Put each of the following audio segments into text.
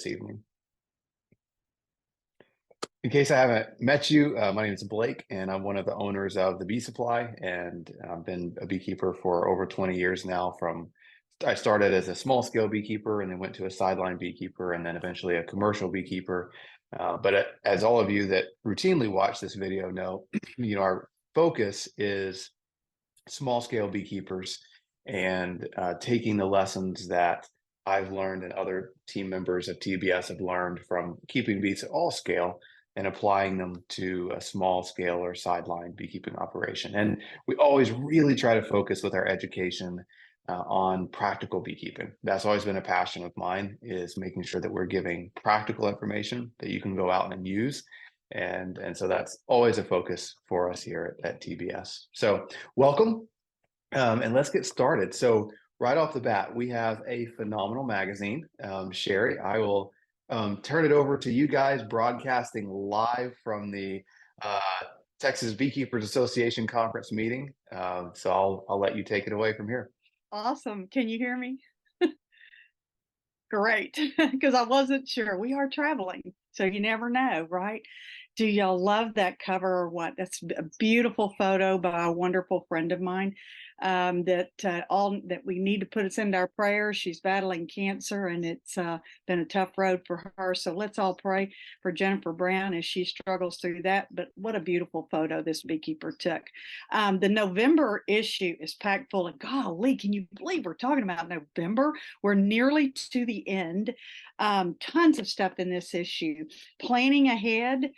this evening. In case I haven't met you, my name is Blake, and I'm one of the owners of the Bee Supply, and I've been a beekeeper for over 20 years now. I started as a small-scale beekeeper, and then went to a sideline beekeeper, and then eventually a commercial beekeeper. But as all of you that routinely watch this video know, our focus is small-scale beekeepers and taking the lessons that I've learned and other team members of TBS have learned from keeping bees at all scale and applying them to a small scale or sideline beekeeping operation. And we always really try to focus with our education on practical beekeeping. That's always been a passion of mine, is making sure that we're giving practical information that you can go out and use. And so that's always a focus for us here at TBS. So welcome, and let's get started. So right off the bat, we have a phenomenal magazine. Sherry, I will turn it over to you guys, broadcasting live from the Texas Beekeepers Association conference meeting. So I'll let you take it away from here. Awesome. Can you hear me? Great, because I wasn't sure. We are traveling, so you never know, right? Do y'all love that cover or what? That's a beautiful photo by a wonderful friend of mine that we need to put us into our prayers. She's battling cancer, and it's been a tough road for her. So let's all pray for Jennifer Brown as she struggles through that. But what a beautiful photo this beekeeper took. The November issue is packed full of, golly, can you believe we're talking about November? We're nearly to the end. Tons of stuff in this issue. Planning ahead.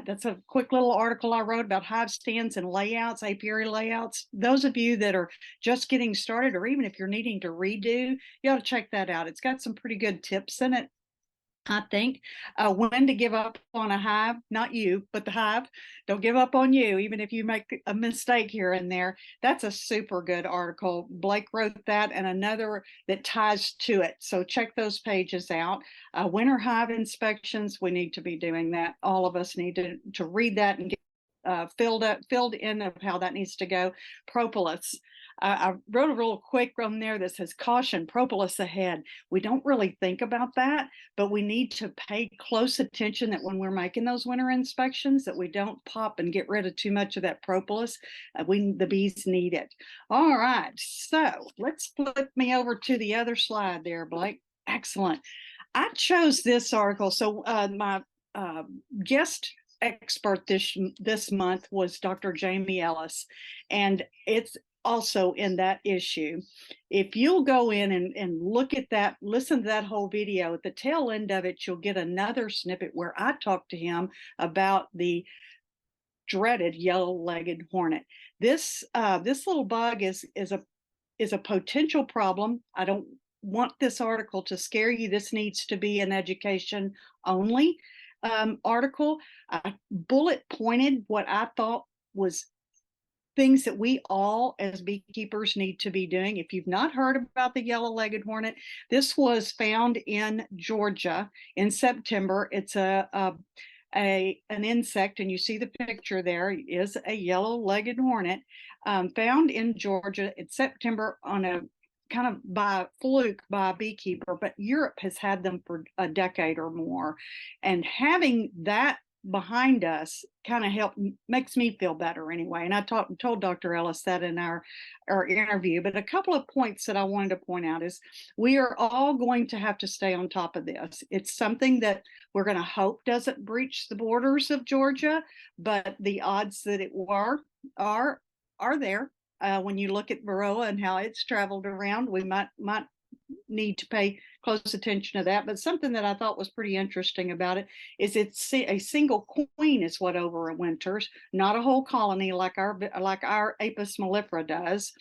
That's a quick little article I wrote about hive stands and layouts, apiary layouts. Those of you that are just getting started, or even if you're needing to redo, you ought to check that out. It's got some pretty good tips in it, I think. When to give up on a hive, not you, but the hive. Don't give up on you, even if you make a mistake here and there. That's a super good article. Blake wrote that, and another that ties to it. So check those pages out. Winter hive inspections, we need to be doing that. All of us need to read that and get filled in of how that needs to go. Propolis. I wrote a real quick on there that says, caution, propolis ahead. We don't really think about that, but we need to pay close attention that when we're making those winter inspections, that we don't pop and get rid of too much of that propolis. The bees need it. All right, so let's flip me over to the other slide there, Blake. Excellent. I chose this article. So my guest expert this month was Dr. Jamie Ellis, and it's also in that issue. If you'll go in and look at that, listen to that whole video, at the tail end of it, you'll get another snippet where I talked to him about the dreaded yellow-legged hornet. This little bug is a potential problem. I don't want this article to scare you. This needs to be an education only article. I bullet pointed what I thought was things that we all as beekeepers need to be doing. If you've not heard about the yellow-legged hornet, this was found in Georgia in September. It's an insect, and you see the picture there is a yellow-legged hornet found in Georgia in September on a kind of by fluke by a beekeeper, but Europe has had them for a decade or more. And having that behind us kind of makes me feel better anyway. And I told Dr. Ellis that in our interview. But a couple of points that I wanted to point out is we are all going to have to stay on top of this. It's something that we're going to hope doesn't breach the borders of Georgia, but the odds that it are there. When you look at Varroa and how it's traveled around, we might need to pay close attention to that. But something that I thought was pretty interesting about it is it's a single queen is what overwinters, not a whole colony like our Apis mellifera does.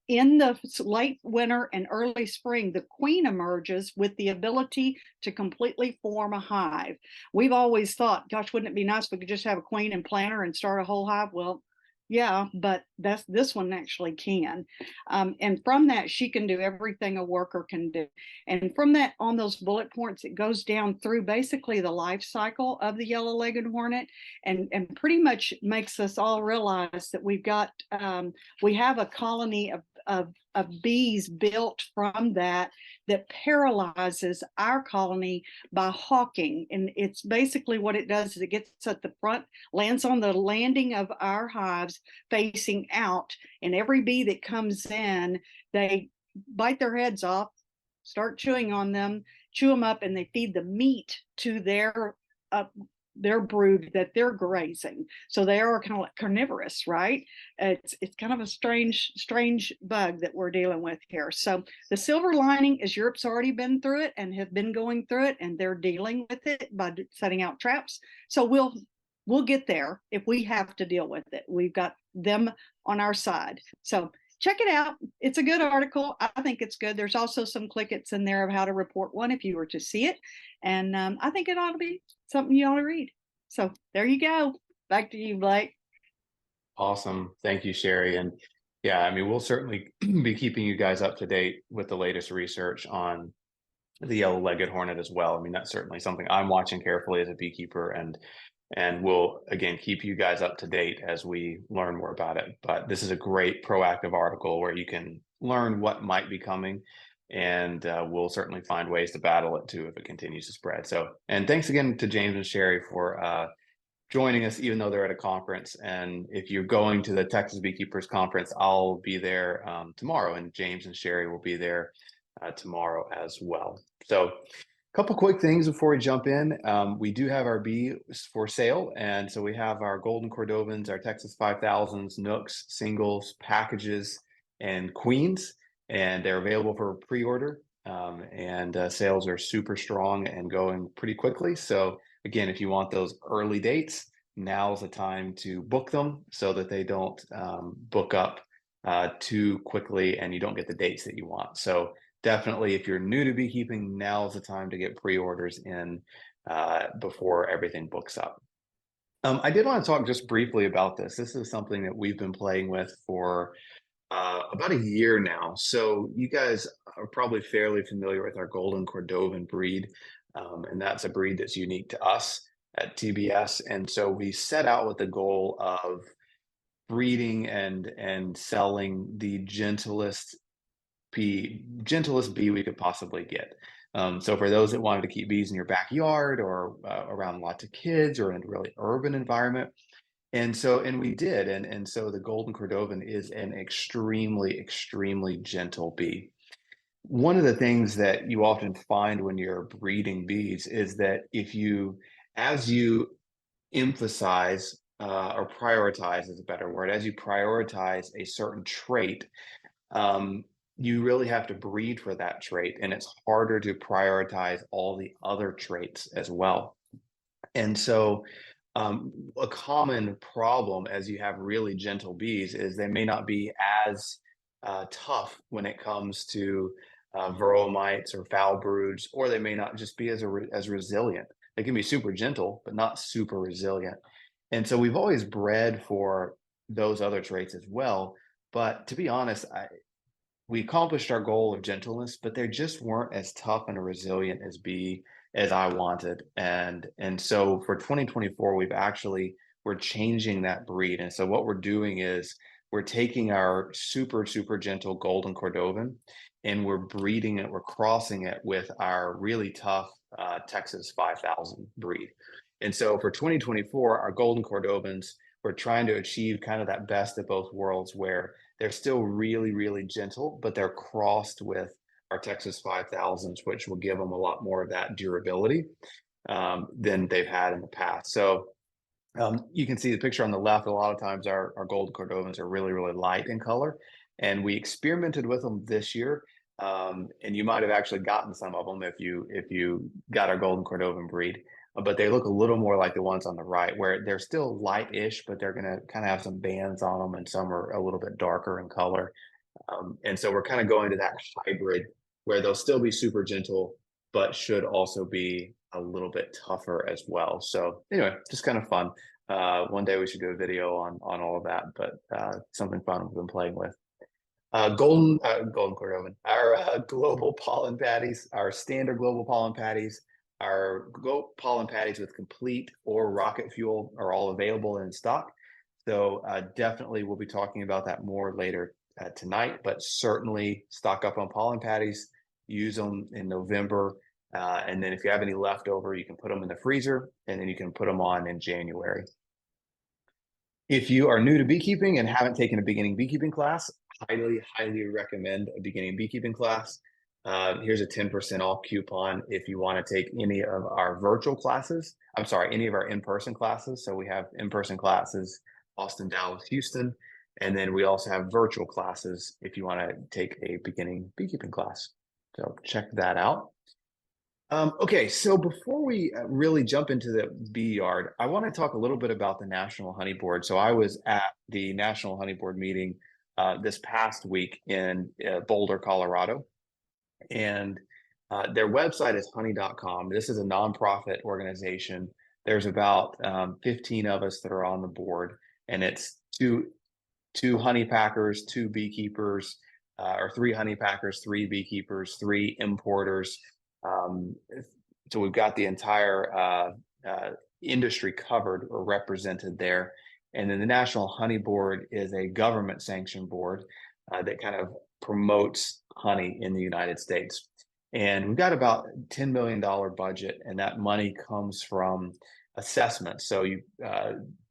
In the late winter and early spring, the queen emerges with the ability to completely form a hive. We've always thought, gosh, wouldn't it be nice if we could just have a queen and plant her and start a whole hive? Well, yeah, but this one actually can. And from that, she can do everything a worker can do. And from that, on those bullet points, it goes down through basically the life cycle of the yellow-legged hornet, and pretty much makes us all realize that we have a colony of bees built from that paralyzes our colony by hawking. And it's basically what it does is it gets at the front, lands on the landing of our hives facing out, and every bee that comes in, they bite their heads off, start chewing on them, chew them up, and they feed the meat to their brood that they're grazing. So they are kind of like carnivorous, right? It's kind of a strange bug that we're dealing with here. So the silver lining is Europe's already been through it and have been going through it, and they're dealing with it by setting out traps. So we'll get there if we have to deal with it. We've got them on our side. So check it out. It's a good article. I think it's good. There's also some clickets in there of how to report one if you were to see it. And I think it ought to be something you ought to read. So there you go. Back to you, Blake. Awesome. Thank you, Sherry. And yeah, I mean, we'll certainly be keeping you guys up to date with the latest research on the yellow-legged hornet as well. I mean, that's certainly something I'm watching carefully as a beekeeper, and we'll again keep you guys up to date as we learn more about it. But this is a great proactive article where you can learn what might be coming, and we'll certainly find ways to battle it too if it continues to spread. So, and thanks again to James and Sherry for joining us, even though they're at a conference. And if you're going to the Texas Beekeepers Conference, I'll be there tomorrow, and James and Sherry will be there tomorrow as well. So a couple quick things before we jump in. We do have our bees for sale. And so we have our golden Cordovans, our Texas 5000s, Nooks, singles, packages, and queens. And they're available for pre-order. Sales are super strong and going pretty quickly. So again, if you want those early dates, now's the time to book them so that they don't book up too quickly and you don't get the dates that you want. So definitely, if you're new to beekeeping, now's the time to get pre-orders in before everything books up. I did want to talk just briefly about this. This is something that we've been playing with for about a year now. So you guys are probably fairly familiar with our golden Cordovan breed. And that's a breed that's unique to us at TBS. And so we set out with the goal of breeding and selling the gentlest bee we could possibly get. So for those that wanted to keep bees in your backyard or around lots of kids or in a really urban environment. And we did. And so the golden Cordovan is an extremely gentle bee. One of the things that you often find when you're breeding bees is that as you emphasize or prioritize is a better word, as you prioritize a certain trait, you really have to breed for that trait, and it's harder to prioritize all the other traits as well. And so a common problem as you have really gentle bees is they may not be as tough when it comes to varroa mites or foul broods, or they may not just be as resilient. They can be super gentle, but not super resilient. And so we've always bred for those other traits as well. But to be honest, we accomplished our goal of gentleness, but they just weren't as tough and resilient as I wanted. And so for 2024, we're changing that breed. And so what we're doing is we're taking our super gentle golden Cordovan and we're breeding it, we're crossing it with our really tough Texas 5000 breed. And so for 2024, our golden Cordovans, we're trying to achieve kind of that best of both worlds where they're still really gentle, but they're crossed with our Texas 5000s, which will give them a lot more of that durability than they've had in the past. So you can see the picture on the left. A lot of times our golden Cordovans are really light in color, and we experimented with them this year. And you might have actually gotten some of them if you got our golden Cordovan breed. But they look a little more like the ones on the right, where they're still light-ish, but they're going to kind of have some bands on them, and some are a little bit darker in color. And so we're kind of going to that hybrid where they'll still be super gentle, but should also be a little bit tougher as well. So anyway, just kind of fun. One day we should do a video on all of that, but something fun we've been playing with. Golden Cordovan, our global pollen patties, our standard global pollen patties, our pollen patties with complete or rocket fuel are all available in stock. So definitely we'll be talking about that more later tonight, but certainly stock up on pollen patties, use them in November. And then if you have any leftover, you can put them in the freezer, and then you can put them on in January. If you are new to beekeeping and haven't taken a beginning beekeeping class, highly recommend a beginning beekeeping class. Here's a 10% off coupon if you want to take any of our virtual classes. I'm sorry, any of our in-person classes. So we have in-person classes, Austin, Dallas, Houston. And then we also have virtual classes if you want to take a beginning beekeeping class. So check that out. Okay, so before we really jump into the bee yard, I want to talk a little bit about the National Honey Board. So I was at the National Honey Board meeting this past week in Boulder, Colorado, and their website is honey.com. This is a nonprofit organization. There's about 15 of us that are on the board, and it's two honey packers, two beekeepers, or three honey packers, three beekeepers, three importers. So we've got the entire industry covered or represented there. And then the National Honey Board is a government sanctioned board that kind of promotes honey in the United States. And we've got about $10 million budget, and that money comes from assessments. So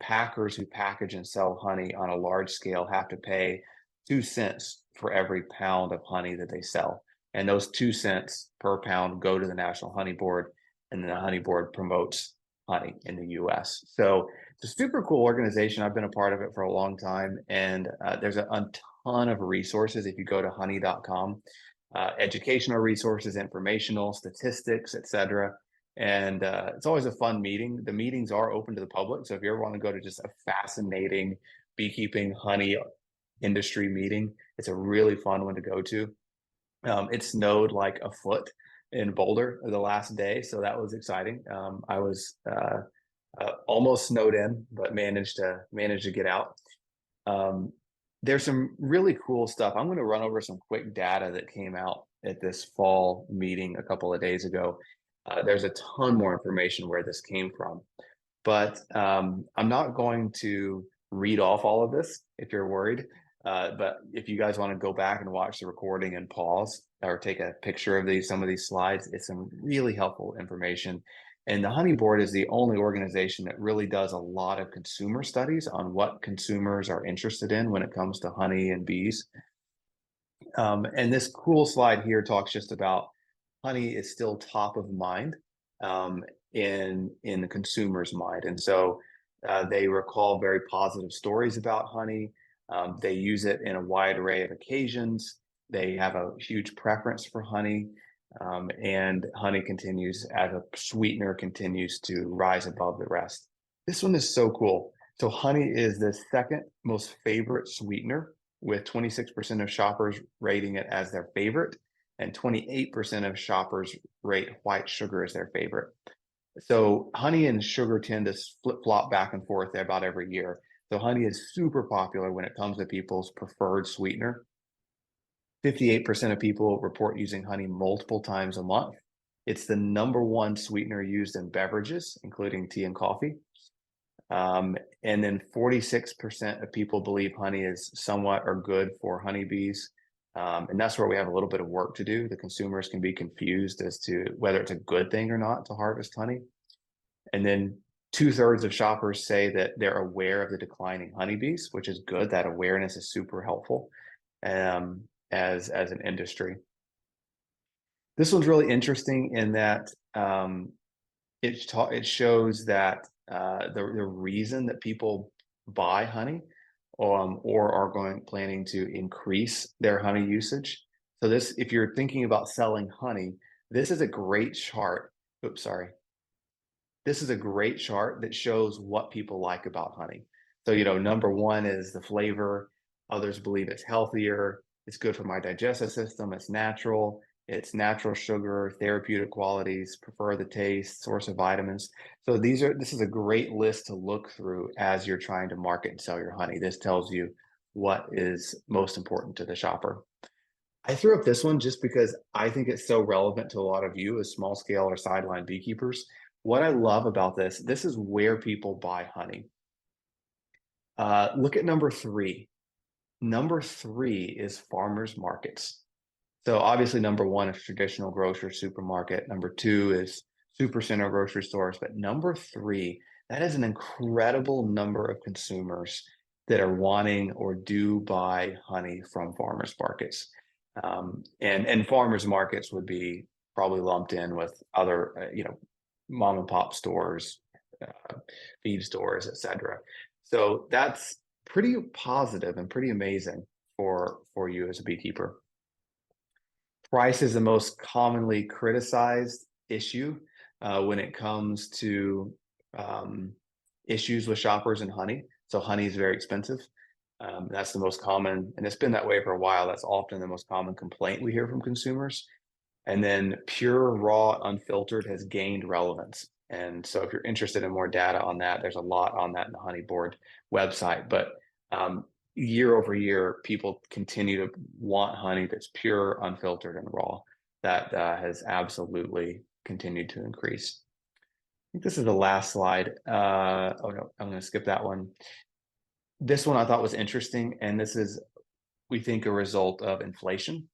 packers who package and sell honey on a large scale have to pay 2 cents for every pound of honey that they sell. And those 2 cents per pound go to the National Honey Board, and then the Honey Board promotes honey in the US. So it's a super cool organization. I've been a part of it for a long time, and there's a ton of resources if you go to honey.com, educational resources, informational, statistics, etc. And it's always a fun meeting. The meetings are open to the public. So if you ever want to go to just a fascinating beekeeping honey industry meeting, it's a really fun one to go to. It snowed like a foot in Boulder the last day, so that was exciting. I was almost snowed in, but managed to get out. There's some really cool stuff. I'm going to run over some quick data that came out at this fall meeting a couple of days ago. There's a ton more information where this came from, but I'm not going to read off all of this if you're worried. But if you guys want to go back and watch the recording and pause or take a picture of some of these slides, it's some really helpful information. And the Honey Board is the only organization that really does a lot of consumer studies on what consumers are interested in when it comes to honey and bees. And this cool slide here talks just about honey is still top of mind in the consumer's mind. And so they recall very positive stories about honey. They use it in a wide array of occasions. They have a huge preference for honey, and honey continues as a sweetener continues to rise above the rest. This one is so cool. So honey is the second most favorite sweetener, with 26% of shoppers rating it as their favorite, and 28% of shoppers rate white sugar as their favorite. So honey and sugar tend to flip-flop back and forth about every year. So honey is super popular when it comes to people's preferred sweetener. 58% of people report using honey multiple times a month. It's the #1 sweetener used in beverages, including tea and coffee. And then 46% of people believe honey is somewhat or good for honeybees. And that's where we have a little bit of work to do. The consumers can be confused as to whether it's a good thing or not to harvest honey. And then 2/3 of shoppers say that they're aware of the declining honeybees, which is good. That awareness is super helpful as an industry. This one's really interesting in that it shows that the reason that people buy honey or are planning to increase their honey usage. So this, if you're thinking about selling honey, this is a great chart. Oops, sorry. This is a great chart that shows what people like about honey. So, #1 is the flavor. Others believe it's healthier. It's good for my digestive system. It's natural sugar, therapeutic qualities, prefer the taste, source of vitamins. So this is a great list to look through as you're trying to market and sell your honey. This tells you what is most important to the shopper. I threw up this one just because I think it's so relevant to a lot of you as small scale or sideline beekeepers. What I love about this is where people buy honey. Look at #3. Number three is farmers markets. So obviously number one is traditional grocery supermarket. Number two is supercenter grocery stores. But number three, that is an incredible number of consumers that are wanting or do buy honey from farmers markets. And farmers markets would be probably lumped in with other, mom and pop stores, feed stores, etc. So that's pretty positive and pretty amazing for you as a beekeeper. Price is the most commonly criticized issue when it comes to issues with shoppers and honey. So honey is very expensive. That's the most common, and it's been that way for a while. That's often the most common complaint we hear from consumers. And then pure, raw, unfiltered has gained relevance. And so if you're interested in more data on that, there's a lot on that in the Honey Board website. But year over year, people continue to want honey that's pure, unfiltered, and raw. That has absolutely continued to increase. I think this is the last slide. Oh no, I'm going to skip that one. This one I thought was interesting, and this is, we think, a result of inflation.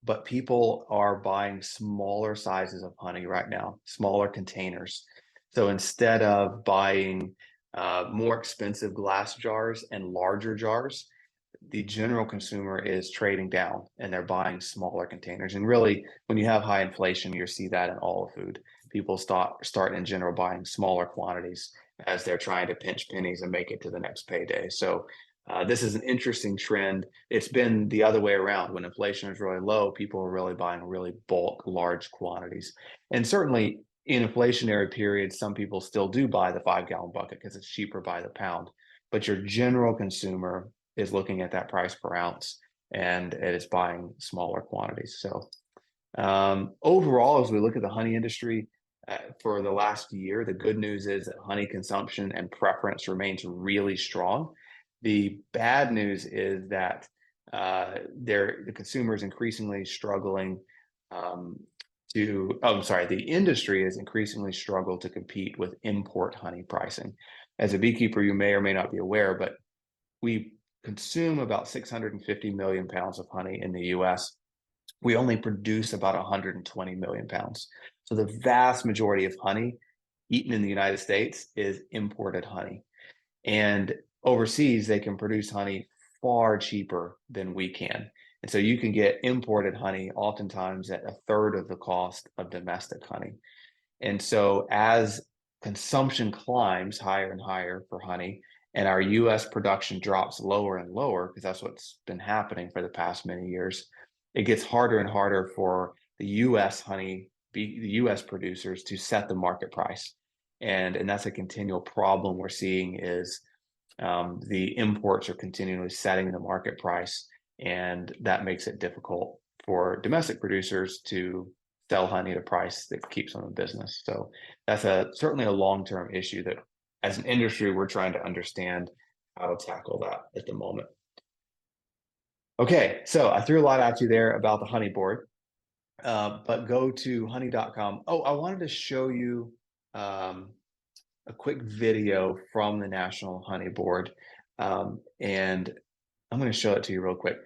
But people are buying smaller sizes of honey right now, smaller containers. So instead of buying more expensive glass jars and larger jars, the general consumer is trading down and they're buying smaller containers. And really, when you have high inflation, you see that in all food. People start in general buying smaller quantities as they're trying to pinch pennies and make it to the next payday. So this is an interesting trend. It's been the other way around. When inflation is really low, people are really buying really bulk, large quantities. And certainly in inflationary periods, some people still do buy the 5-gallon bucket because it's cheaper by the pound. But your general consumer is looking at that price per ounce and it is buying smaller quantities. So overall, as we look at the honey industry for the last year, the good news is that honey consumption and preference remains really strong. The bad news is that the consumer is increasingly struggling the industry is increasingly struggled to compete with import honey pricing. As a beekeeper, you may or may not be aware, but we consume about 650 million pounds of honey in the US. We only produce about 120 million pounds. So the vast majority of honey eaten in the United States is imported honey. And overseas, they can produce honey far cheaper than we can. And so you can get imported honey oftentimes at a third of the cost of domestic honey. And so as consumption climbs higher and higher for honey, and our US production drops lower and lower, because that's what's been happening for the past many years, it gets harder and harder for the US the US producers to set the market price. And that's a continual problem we're seeing is the imports are continually setting the market price, and that makes it difficult for domestic producers to sell honey at a price that keeps them in business. So that's certainly a long-term issue that as an industry, we're trying to understand how to tackle that at the moment. Okay, so I threw a lot at you there about the Honey Board, but go to honey.com. Oh, I wanted to show you a quick video from the National Honey Board, and I'm going to show it to you real quick.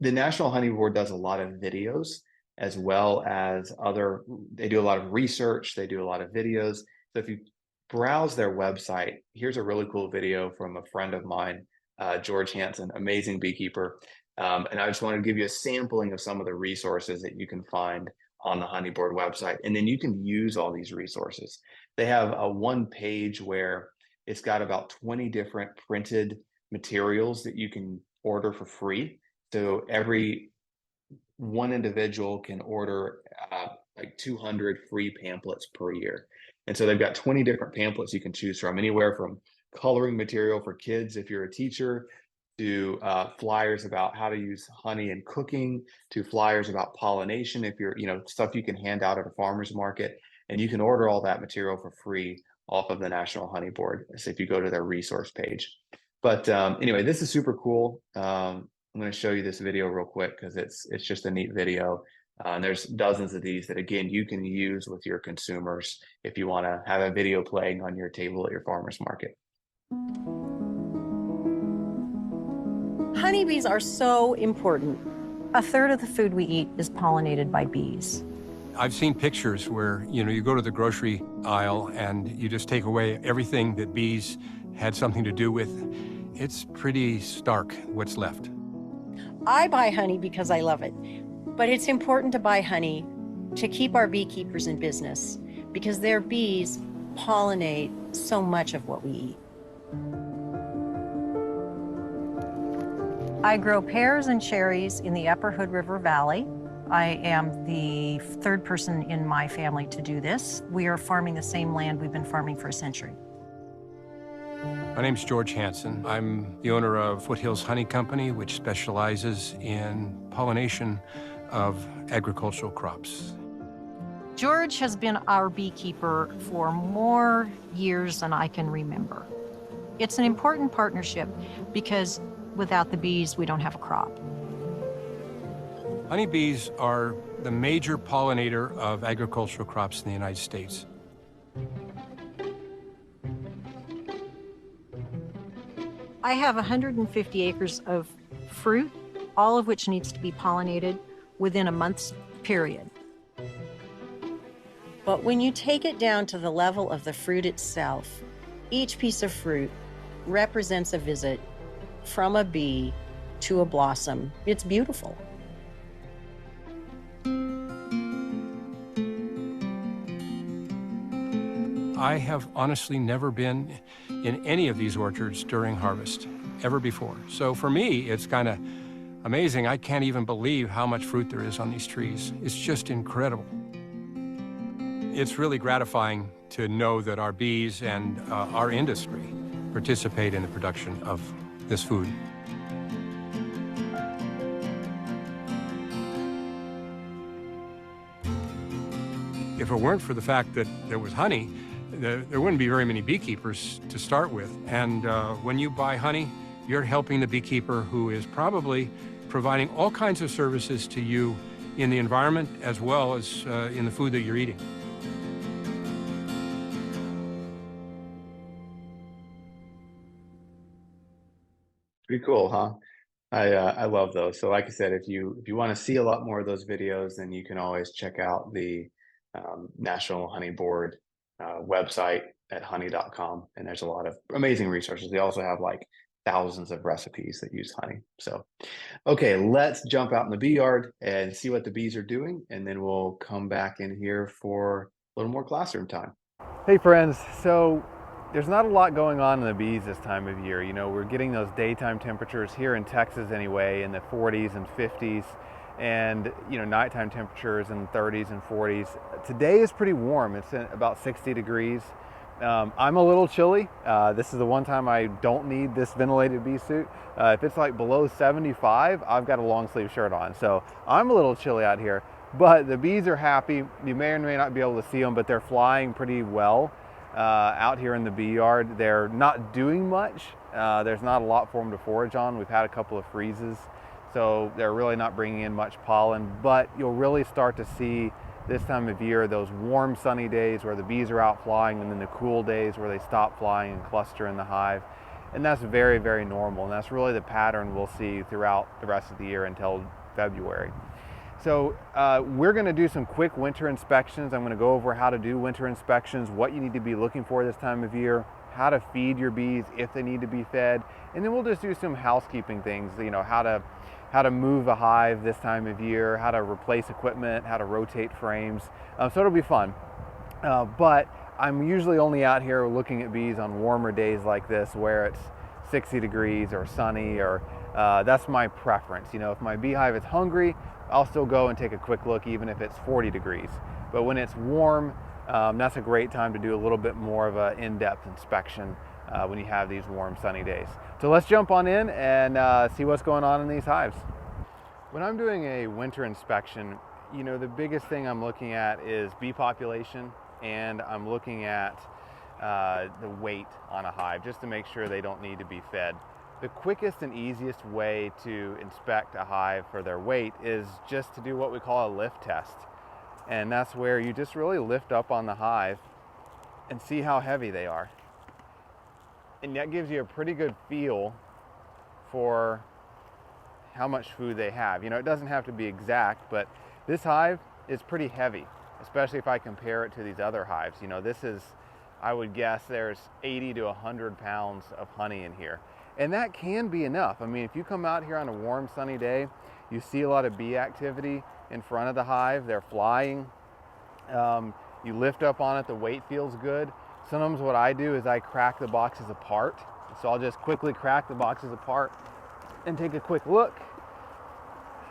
The National Honey Board does a lot of videos as well as they do a lot of research, they do a lot of videos. So if you browse their website, here's a really cool video from a friend of mine, George Hansen, amazing beekeeper. And I just want to give you a sampling of some of the resources that you can find on the Honey Board website. And then you can use all these resources. They have a one page where it's got about 20 different printed materials that you can order for free. So every one individual can order like 200 free pamphlets per year. And so they've got 20 different pamphlets you can choose from, anywhere from coloring material for kids if you're a teacher, to flyers about how to use honey in cooking, to flyers about pollination if you're, stuff you can hand out at a farmer's market. And you can order all that material for free off of the National Honey Board. So if you go to their resource page. But anyway, this is super cool. I'm going to show you this video real quick because it's just a neat video. And there's dozens of these that, again, you can use with your consumers if you want to have a video playing on your table at your farmer's market. honeybees are so important. A third of the food we eat is pollinated by bees. I've seen pictures where, you go to the grocery aisle and you just take away everything that bees had something to do with. It's pretty stark what's left. I buy honey because I love it, but it's important to buy honey to keep our beekeepers in business because their bees pollinate so much of what we eat. I grow pears and cherries in the Upper Hood River Valley. I am the third person in my family to do this. We are farming the same land we've been farming for a century. My name's George Hansen. I'm the owner of Foothills Honey Company, which specializes in pollination of agricultural crops. George has been our beekeeper for more years than I can remember. It's an important partnership because without the bees, we don't have a crop. Honeybees are the major pollinator of agricultural crops in the United States. I have 150 acres of fruit, all of which needs to be pollinated within a month's period. But when you take it down to the level of the fruit itself, each piece of fruit represents a visit from a bee to a blossom. It's beautiful. I have honestly never been in any of these orchards during harvest, ever before. So for me, it's kind of amazing. I can't even believe how much fruit there is on these trees. It's just incredible. It's really gratifying to know that our bees and our industry participate in the production of this food. If it weren't for the fact that there was honey, there wouldn't be very many beekeepers to start with. And when you buy honey, you're helping the beekeeper who is probably providing all kinds of services to you in the environment as well as in the food that you're eating. Pretty cool, huh? I love those. So like I said, if you want to see a lot more of those videos, then you can always check out the National Honey Board website at honey.com, and there's a lot of amazing resources. They also have like thousands of recipes that use honey. So, okay, let's jump out in the bee yard and see what the bees are doing, and then we'll come back in here for a little more classroom time. Hey friends, so there's not a lot going on in the bees this time of year. You know, we're getting those daytime temperatures here in Texas anyway, in the 40s and 50s, and nighttime temperatures in the 30s and 40s. Today is pretty warm. It's about 60 degrees. I'm a little chilly. This is the one time I don't need this ventilated bee suit. If it's like below 75, I've got a long sleeve shirt on. So I'm a little chilly out here, but the bees are happy. You may or may not be able to see them, but they're flying pretty well out here in the bee yard. They're not doing much. There's not a lot for them to forage on. We've had a couple of freezes, so they're really not bringing in much pollen, but you'll really start to see this time of year those warm sunny days where the bees are out flying, and then the cool days where they stop flying and cluster in the hive. And that's very, very normal, and that's really the pattern we'll see throughout the rest of the year until February. So we're going to do some quick winter inspections. I'm going to go over how to do winter inspections, what you need to be looking for this time of year, how to feed your bees if they need to be fed, and then we'll just do some housekeeping things, how to move a hive this time of year, how to replace equipment, how to rotate frames. So it'll be fun. But I'm usually only out here looking at bees on warmer days like this where it's 60 degrees or sunny, or that's my preference. If my beehive is hungry, I'll still go and take a quick look even if it's 40 degrees. But when it's warm, that's a great time to do a little bit more of an in-depth inspection when you have these warm sunny days. So let's jump on in and see what's going on in these hives. When I'm doing a winter inspection, the biggest thing I'm looking at is bee population, and I'm looking at the weight on a hive just to make sure they don't need to be fed. The quickest and easiest way to inspect a hive for their weight is just to do what we call a lift test. And that's where you just really lift up on the hive and see how heavy they are. And that gives you a pretty good feel for how much food they have. You know, it doesn't have to be exact, but this hive is pretty heavy, especially if I compare it to these other hives. You know, this is, I would guess there's 80 to 100 pounds of honey in here. And that can be enough. I mean, if you come out here on a warm, sunny day, you see a lot of bee activity in front of the hive. They're flying. You lift up on it, the weight feels good. Sometimes what I do is I crack the boxes apart. So I'll just quickly crack the boxes apart and take a quick look.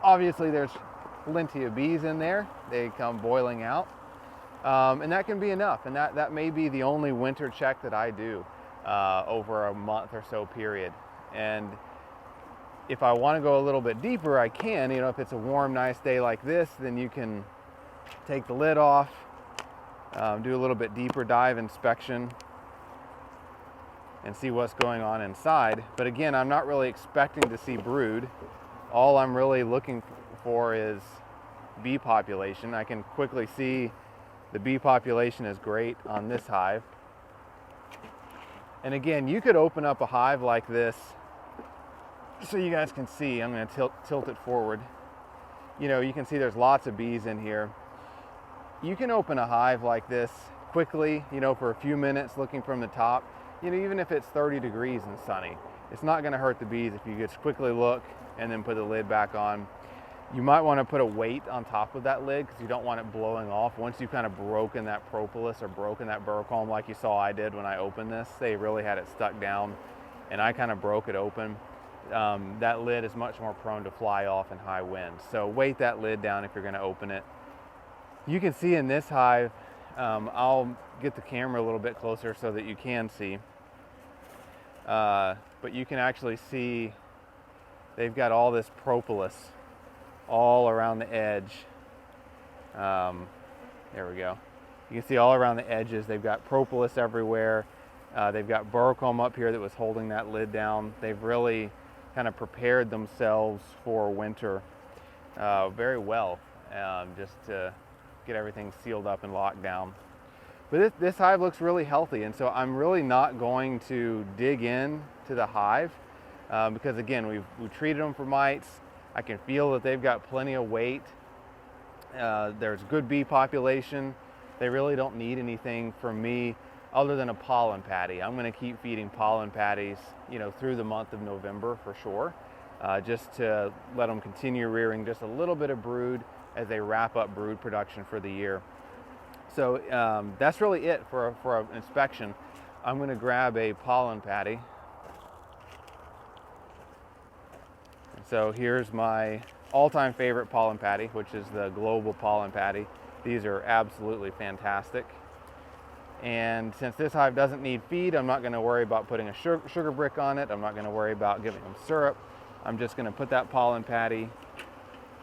Obviously there's plenty of bees in there. They come boiling out. And that can be enough. And that may be the only winter check that I do over a month or so period. And if I want to go a little bit deeper, I can. You know, if it's a warm, nice day like this, then you can take the lid off, do a little bit deeper dive inspection and see what's going on inside. But again, I'm not really expecting to see brood. All I'm really looking for is bee population. I can quickly see the bee population is great on this hive. And again, you could open up a hive like this so you guys can see. I'm going to tilt it forward. You know, you can see there's lots of bees in here. You can open a hive like this quickly, you know, for a few minutes looking from the top. You know, even if it's 30 degrees and sunny, it's not going to hurt the bees if you just quickly look and then put the lid back on. You might want to put a weight on top of that lid because you don't want it blowing off. Once you've kind of broken that propolis or broken that burr comb like you saw I did when I opened this, they really had it stuck down and I kind of broke it open. That lid is much more prone to fly off in high winds. So weight that lid down if you're going to open it. You can see in this hive, I'll get the camera a little bit closer so that you can see. But you can actually see they've got all this propolis all around the edge. There we go. You can see all around the edges. They've got propolis everywhere. They've got burr comb up here that was holding that lid down. They've really kind of prepared themselves for winter very well, just to get everything sealed up and locked down. But this hive looks really healthy, and so I'm really not going to dig in to the hive because again, we've treated them for mites. I can feel that they've got plenty of weight. There's good bee population. They really don't need anything from me other than a pollen patty. I'm going to keep feeding pollen patties, you know, through the month of November for sure, just to let them continue rearing just a little bit of brood as they wrap up brood production for the year. So that's really it for an inspection. I'm going to grab a pollen patty. So here's my all-time favorite pollen patty, which is the global pollen patty. These are absolutely fantastic. And since this hive doesn't need feed, I'm not going to worry about putting a sugar brick on it. I'm not going to worry about giving them syrup. I'm just going to put that pollen patty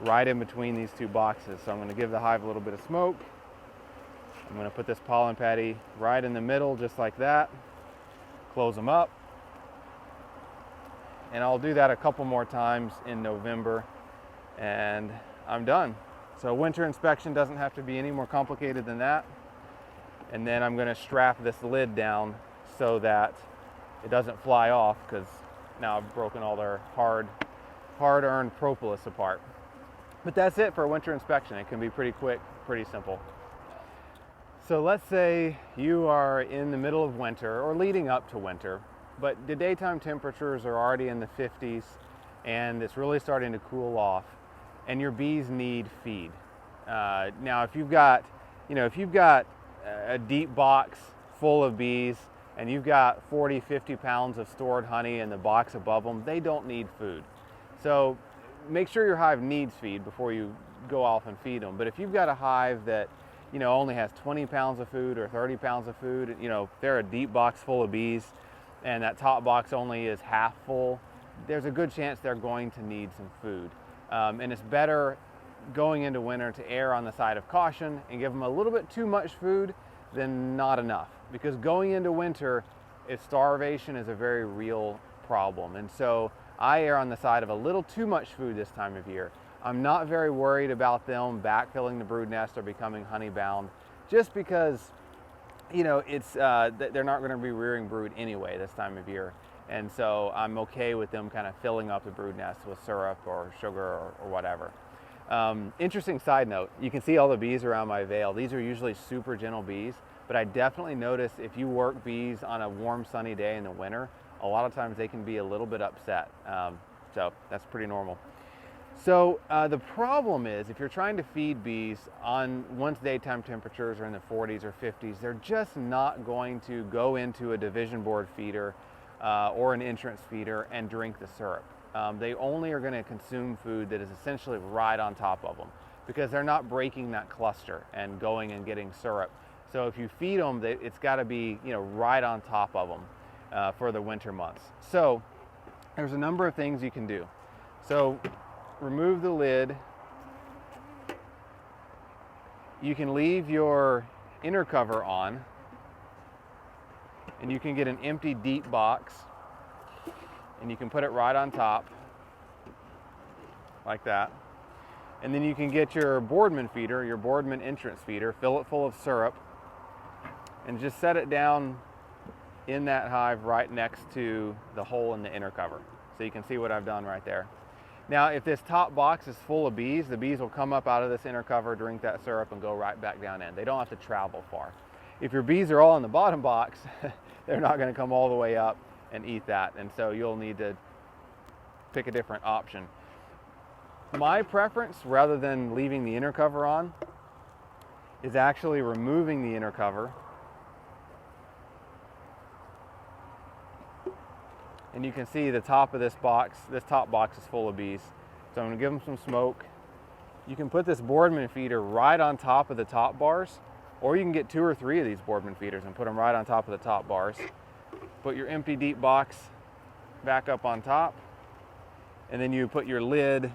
right in between these two boxes. So I'm going to give the hive a little bit of smoke. I'm going to put this pollen patty right in the middle, just like that. Close them up. And I'll do that a couple more times in November, and I'm done. So winter inspection doesn't have to be any more complicated than that. And then I'm going to strap this lid down so that it doesn't fly off, because now I've broken all their hard-earned propolis apart. But that's it for a winter inspection. It can be pretty quick, pretty simple. So let's say you are in the middle of winter or leading up to winter, but the daytime temperatures are already in the 50s and it's really starting to cool off, and your bees need feed. Now, if you've got a deep box full of bees and you've got 40, 50 pounds of stored honey in the box above them, they don't need food. So make sure your hive needs feed before you go off and feed them. But if you've got a hive that only has 20 pounds of food or 30 pounds of food, if they're a deep box full of bees and that top box only is half full, there's a good chance they're going to need some food. And it's better going into winter to err on the side of caution and give them a little bit too much food than not enough. Because going into winter, starvation is a very real problem. And so I err on the side of a little too much food this time of year. I'm not very worried about them backfilling the brood nest or becoming honey bound, just because they're not going to be rearing brood anyway this time of year. And so I'm okay with them kind of filling up the brood nest with syrup or sugar or whatever. Interesting side note, you can see all the bees around my veil. These are usually super gentle bees, but I definitely notice if you work bees on a warm sunny day in the winter, a lot of times they can be a little bit upset. So that's pretty normal. So the problem is if you're trying to feed bees once daytime temperatures are in the 40s or 50s, they're just not going to go into a division board feeder or an entrance feeder and drink the syrup. They only are going to consume food that is essentially right on top of them because they're not breaking that cluster and going and getting syrup. So if you feed them, it's got to be, you know, right on top of them for the winter months. So there's a number of things you can do. So remove the lid. You can leave your inner cover on, and you can get an empty deep box, and you can put it right on top, like that. And then you can get your Boardman feeder, your Boardman entrance feeder, fill it full of syrup, and just set it down in that hive right next to the hole in the inner cover. So you can see what I've done right there. Now, if this top box is full of bees, the bees will come up out of this inner cover, drink that syrup, and go right back down in. They don't have to travel far. If your bees are all in the bottom box, they're not going to come all the way up and eat that. And so you'll need to pick a different option. My preference, rather than leaving the inner cover on, is actually removing the inner cover. And you can see the top of this box, this top box is full of bees. So I'm gonna give them some smoke. You can put this Boardman feeder right on top of the top bars, or you can get 2 or 3 of these Boardman feeders and put them right on top of the top bars. Put your empty deep box back up on top, and then you put your lid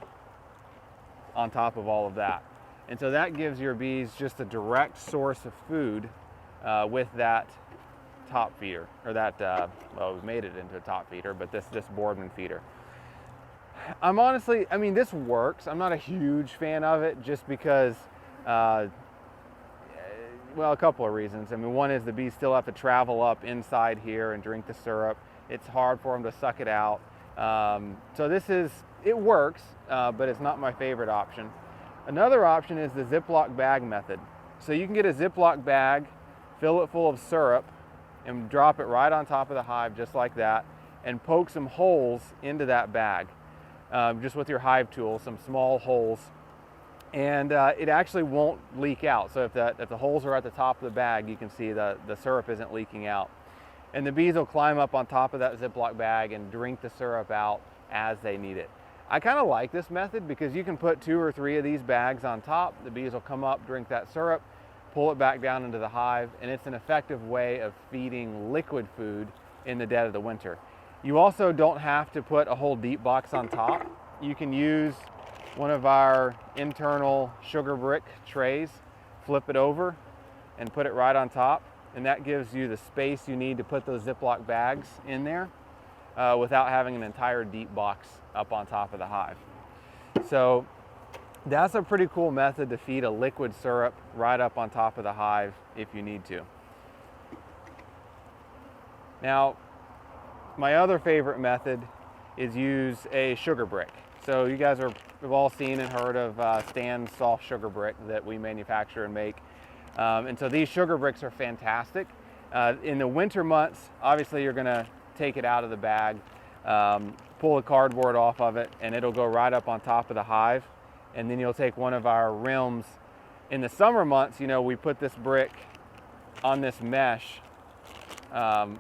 on top of all of that. And so that gives your bees just a direct source of food with that top feeder, or that, well, we made it into a top feeder, but this Boardman feeder. I'm honestly, I mean, this works. I'm not a huge fan of it just because, well, a couple of reasons. I mean, one is the bees still have to travel up inside here and drink the syrup. It's hard for them to suck it out. So it works, but it's not my favorite option. Another option is the Ziploc bag method. So you can get a Ziploc bag, fill it full of syrup, and drop it right on top of the hive just like that, and poke some holes into that bag just with your hive tool, some small holes, and it actually won't leak out. So if the holes are at the top of the bag, you can see the syrup isn't leaking out. And the bees will climb up on top of that Ziploc bag and drink the syrup out as they need it. I kind of like this method because you can put 2 or 3 of these bags on top. The bees will come up, drink that syrup, pull it back down into the hive, and it's an effective way of feeding liquid food in the dead of the winter. You also don't have to put a whole deep box on top. You can use one of our internal sugar brick trays, flip it over, and put it right on top, and that gives you the space you need to put those Ziploc bags in there without having an entire deep box up on top of the hive. So that's a pretty cool method to feed a liquid syrup right up on top of the hive if you need to. Now, my other favorite method is use a sugar brick. So you guys have all seen and heard of Stan's soft sugar brick that we manufacture and make. And so these sugar bricks are fantastic. In the winter months, obviously you're gonna take it out of the bag, pull the cardboard off of it, and it'll go right up on top of the hive. And then you'll take one of our rims. In the summer months, you know, we put this brick on this mesh and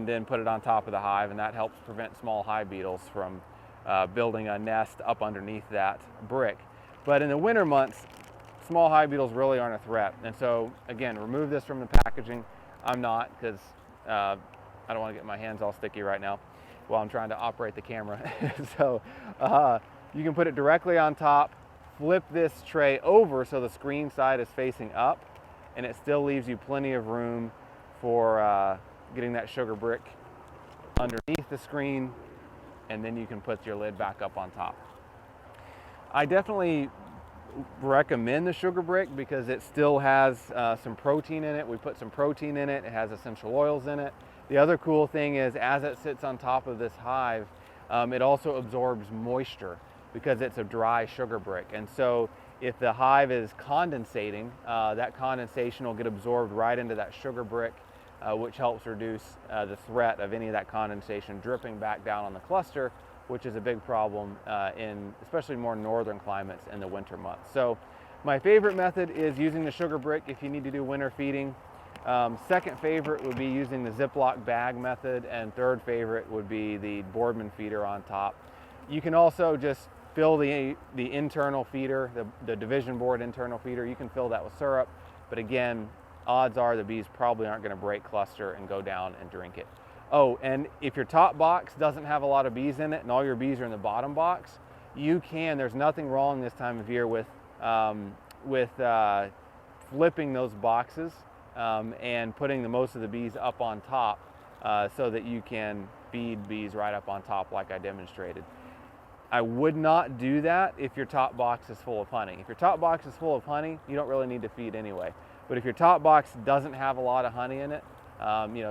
then put it on top of the hive, and that helps prevent small hive beetles from building a nest up underneath that brick. But in the winter months, small hive beetles really aren't a threat. And so again, remove this from the packaging. I'm not, because I don't want to get my hands all sticky right now while I'm trying to operate the camera. So you can put it directly on top, flip this tray over so the screen side is facing up, and it still leaves you plenty of room for getting that sugar brick underneath the screen, and then you can put your lid back up on top. I definitely recommend the sugar brick because it still has some protein in it. We put some protein in it. It has essential oils in it. The other cool thing is, as it sits on top of this hive, it also absorbs moisture because it's a dry sugar brick. And so if the hive is condensating, that condensation will get absorbed right into that sugar brick, which helps reduce the threat of any of that condensation dripping back down on the cluster, which is a big problem in especially more northern climates in the winter months. So my favorite method is using the sugar brick if you need to do winter feeding. Second favorite would be using the Ziploc bag method, and third favorite would be the Boardman feeder on top. You can also just fill the internal feeder, the division board internal feeder, you can fill that with syrup, but again, odds are the bees probably aren't going to break cluster and go down and drink it. Oh, and if your top box doesn't have a lot of bees in it and all your bees are in the bottom box, there's nothing wrong this time of year with flipping those boxes and putting the most of the bees up on top so that you can feed bees right up on top like I demonstrated. I would not do that if your top box is full of honey. If your top box is full of honey, you don't really need to feed anyway. But if your top box doesn't have a lot of honey in it,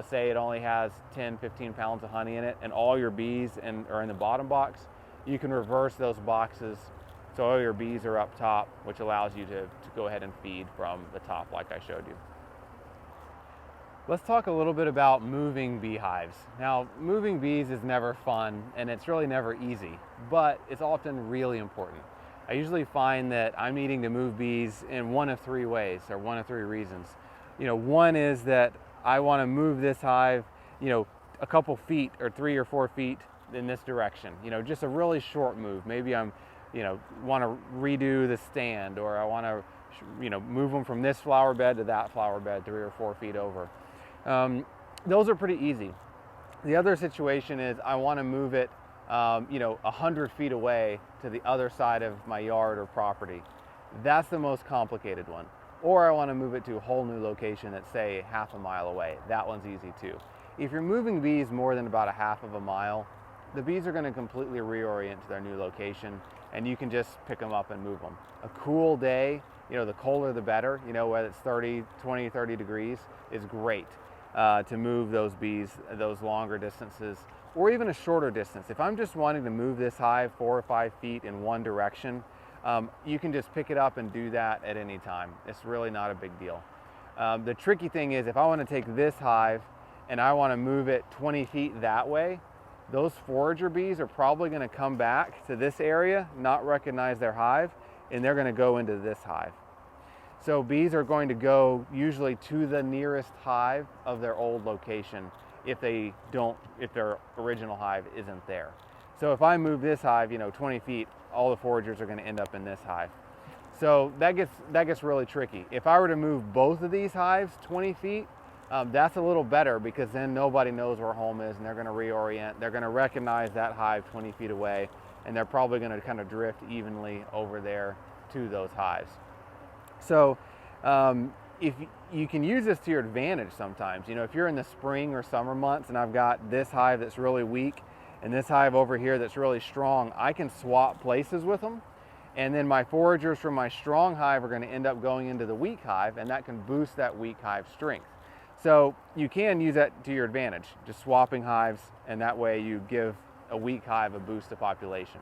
say it only has 10, 15 pounds of honey in it, and all your bees are in the bottom box, you can reverse those boxes so all your bees are up top, which allows you to go ahead and feed from the top like I showed you. Let's talk a little bit about moving beehives. Now, moving bees is never fun, and it's really never easy, but it's often really important. I usually find that I'm needing to move bees in one of three ways, or one of three reasons. One is that I want to move this hive, a couple feet or 3 or 4 feet in this direction. Just a really short move. Maybe I'm, want to redo the stand, or I want to, move them from this flower bed to that flower bed 3 or 4 feet over. Those are pretty easy. The other situation is I want to move it 100 feet away to the other side of my yard or property. That's the most complicated one. Or I want to move it to a whole new location that's, say, half a mile away. That one's easy too. If you're moving bees more than about a half of a mile, the bees are going to completely reorient to their new location, and you can just pick them up and move them. A cool day, the colder the better, whether it's 20, 30 degrees, is great to move those bees those longer distances, or even a shorter distance. If I'm just wanting to move this hive 4 or 5 feet in one direction, you can just pick it up and do that at any time. It's really not a big deal. The tricky thing is, if I want to take this hive and I want to move it 20 feet that way, those forager bees are probably going to come back to this area, not recognize their hive, and they're going to go into this hive. So bees are going to go usually to the nearest hive of their old location if their original hive isn't there. So if I move this hive, 20 feet, all the foragers are going to end up in this hive. So that gets really tricky. If I were to move both of these hives 20 feet, that's a little better, because then nobody knows where home is, and they're going to reorient. They're going to recognize that hive 20 feet away, and they're probably going to kind of drift evenly over there to those hives. So if you can use this to your advantage sometimes. If you're in the spring or summer months and I've got this hive that's really weak and this hive over here that's really strong, I can swap places with them, and then my foragers from my strong hive are going to end up going into the weak hive, and that can boost that weak hive strength. So you can use that to your advantage, just swapping hives, and that way you give a weak hive a boost to population.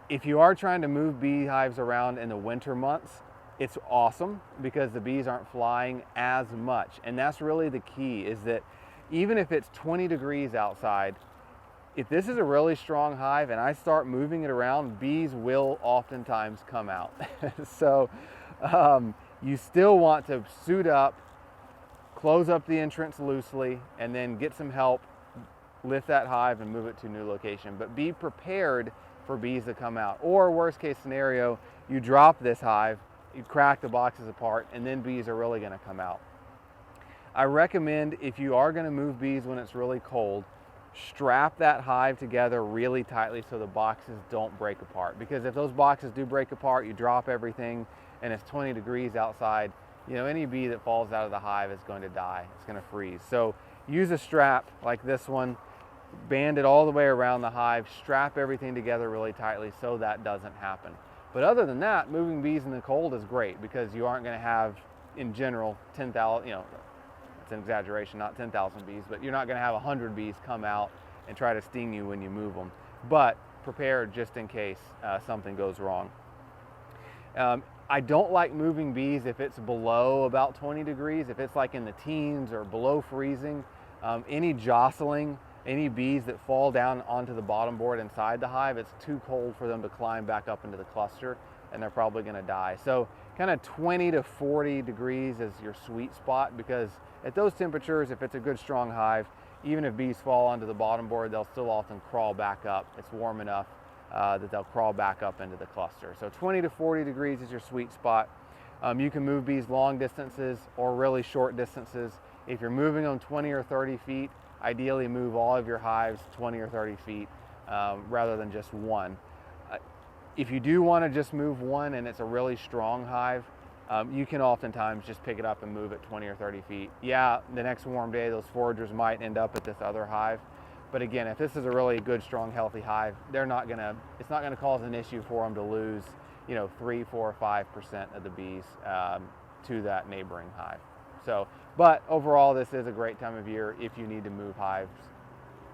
If you are trying to move beehives around in the winter months, it's awesome because the bees aren't flying as much. And that's really the key, is that even if it's 20 degrees outside, if this is a really strong hive and I start moving it around, bees will oftentimes come out. So you still want to suit up, close up the entrance loosely, and then get some help, lift that hive and move it to a new location. But be prepared for bees to come out. Or worst case scenario, you drop this hive, you crack the boxes apart, and then bees are really going to come out. I recommend, if you are going to move bees when it's really cold, strap that hive together really tightly so the boxes don't break apart. Because if those boxes do break apart, you drop everything, and it's 20 degrees outside, any bee that falls out of the hive is going to die. It's going to freeze. So use a strap like this one, band it all the way around the hive, strap everything together really tightly so that doesn't happen. But other than that, moving bees in the cold is great, because you aren't going to have, in general, that's an exaggeration, not 10,000 bees, but you're not going to have 100 bees come out and try to sting you when you move them. But prepare just in case something goes wrong. I don't like moving bees if it's below about 20 degrees. If it's like in the teens or below freezing, any jostling, any bees that fall down onto the bottom board inside the hive, it's too cold for them to climb back up into the cluster, and they're probably going to die. So kind of 20 to 40 degrees is your sweet spot, because at those temperatures, if it's a good strong hive, even if bees fall onto the bottom board, they'll still often crawl back up. It's warm enough that they'll crawl back up into the cluster. So 20 to 40 degrees is your sweet spot. You can move bees long distances or really short distances. If you're moving them 20 or 30 feet, ideally move all of your hives 20 or 30 feet rather than just one. If you do want to just move one and it's a really strong hive, you can oftentimes just pick it up and move it 20 or 30 feet. Yeah, the next warm day, those foragers might end up at this other hive. But again, if this is a really good, strong, healthy hive, it's not gonna cause an issue for them to lose, 3, 4, 5% of the bees to that neighboring hive. So, but overall, this is a great time of year if you need to move hives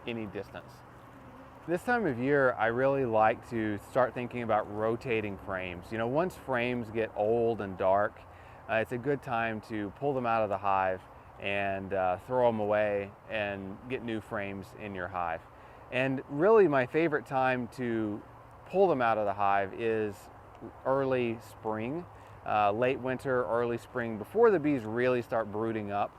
any distance. This time of year, I really like to start thinking about rotating frames. Once frames get old and dark, it's a good time to pull them out of the hive and throw them away and get new frames in your hive. And really my favorite time to pull them out of the hive is early spring, late winter, early spring, before the bees really start brooding up.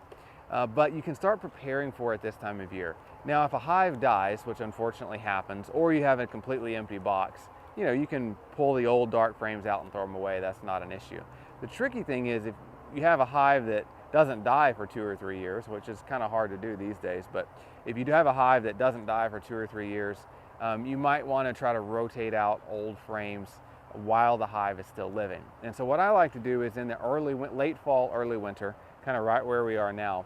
But you can start preparing for it this time of year. Now, if a hive dies, which unfortunately happens, or you have a completely empty box, you can pull the old dark frames out and throw them away. That's not an issue. The tricky thing is if you have a hive that doesn't die for 2 or 3 years, which is kind of hard to do these days, but if you do have a hive that doesn't die for 2 or 3 years, you might want to try to rotate out old frames while the hive is still living. And so what I like to do is in the late fall, early winter, kind of right where we are now,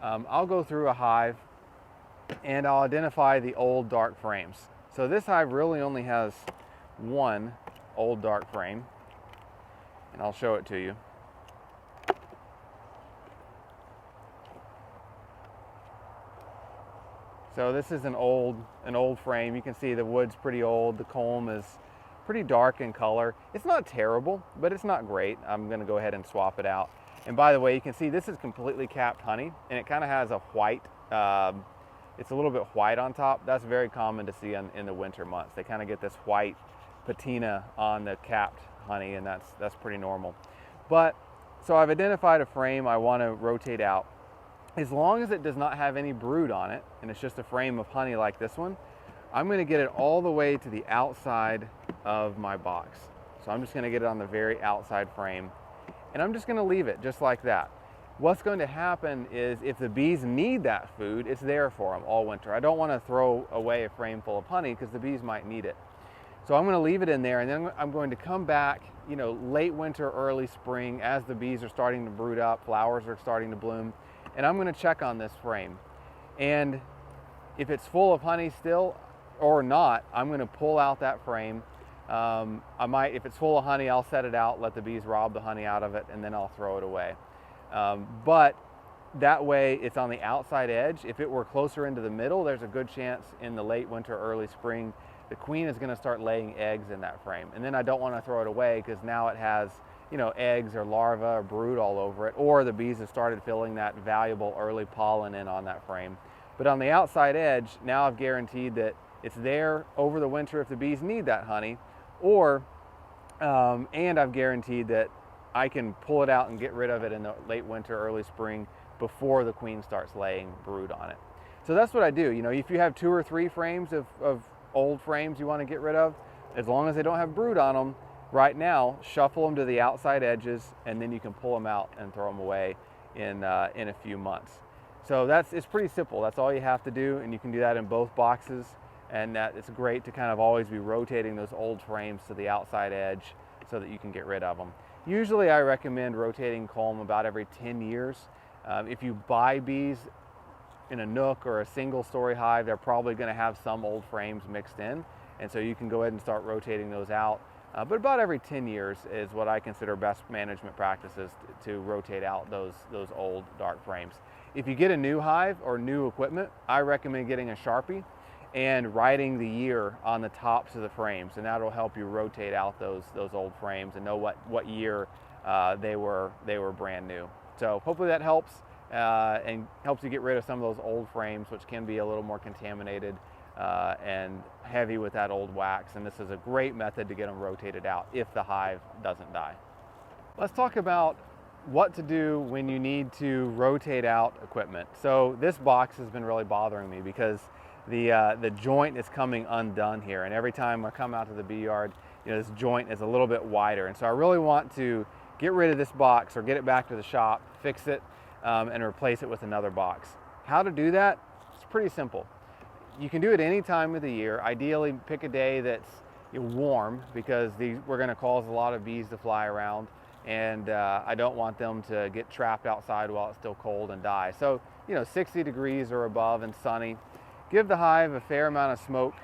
I'll go through a hive and I'll identify the old dark frames. So this hive really only has one old dark frame, and I'll show it to you. So this is an old frame. You can see the wood's pretty old. The comb is pretty dark in color. It's not terrible, but it's not great. I'm going to go ahead and swap it out. And by the way, you can see this is completely capped honey, and it kind of has a white, it's a little bit white on top. That's very common to see in the winter months. They kind of get this white patina on the capped honey, and that's pretty normal. But, so I've identified a frame I want to rotate out. As long as it does not have any brood on it, and it's just a frame of honey like this one, I'm going to get it all the way to the outside of my box. So I'm just going to get it on the very outside frame, and I'm just going to leave it just like that. What's going to happen is if the bees need that food, it's there for them all winter. I don't want to throw away a frame full of honey because the bees might need it. So I'm going to leave it in there, and then I'm going to come back, late winter, early spring, as the bees are starting to brood up, flowers are starting to bloom, and I'm going to check on this frame. And if it's full of honey still or not, I'm going to pull out that frame. If it's full of honey, I'll set it out, let the bees rob the honey out of it, and then I'll throw it away. But that way it's on the outside edge. If it were closer into the middle, there's a good chance in the late winter, early spring, the queen is going to start laying eggs in that frame. And then I don't want to throw it away because now it has, eggs or larvae or brood all over it, or the bees have started filling that valuable early pollen in on that frame. But on the outside edge, now I've guaranteed that it's there over the winter if the bees need that honey, and I've guaranteed that I can pull it out and get rid of it in the late winter, early spring before the queen starts laying brood on it. So that's what I do. If you have 2 or 3 frames of old frames you want to get rid of, as long as they don't have brood on them, right now, shuffle them to the outside edges, and then you can pull them out and throw them away in a few months. So it's pretty simple. That's all you have to do, and you can do that in both boxes. And it's great to kind of always be rotating those old frames to the outside edge so that you can get rid of them. Usually I recommend rotating comb about every 10 years. If you buy bees in a nook or a single story hive, they're probably going to have some old frames mixed in. And so you can go ahead and start rotating those out. But about every 10 years is what I consider best management practices to rotate out those old dark frames. If you get a new hive or new equipment, I recommend getting a Sharpie and writing the year on the tops of the frames, and that'll help you rotate out those old frames and know what year they were brand new. So hopefully that helps and helps you get rid of some of those old frames, which can be a little more contaminated and heavy with that old wax. And this is a great method to get them rotated out if the hive doesn't die. Let's talk about what to do when you need to rotate out equipment. So this box has been really bothering me because the joint is coming undone here, and every time I come out to the bee yard, this joint is a little bit wider, and so I really want to get rid of this box or get it back to the shop, fix it, and replace it with another box. How to do that? It's pretty simple. You can do it any time of the year. Ideally, pick a day that's warm, because we're going to cause a lot of bees to fly around, and I don't want them to get trapped outside while it's still cold and die. So 60 degrees or above and sunny. Give the hive a fair amount of smoke,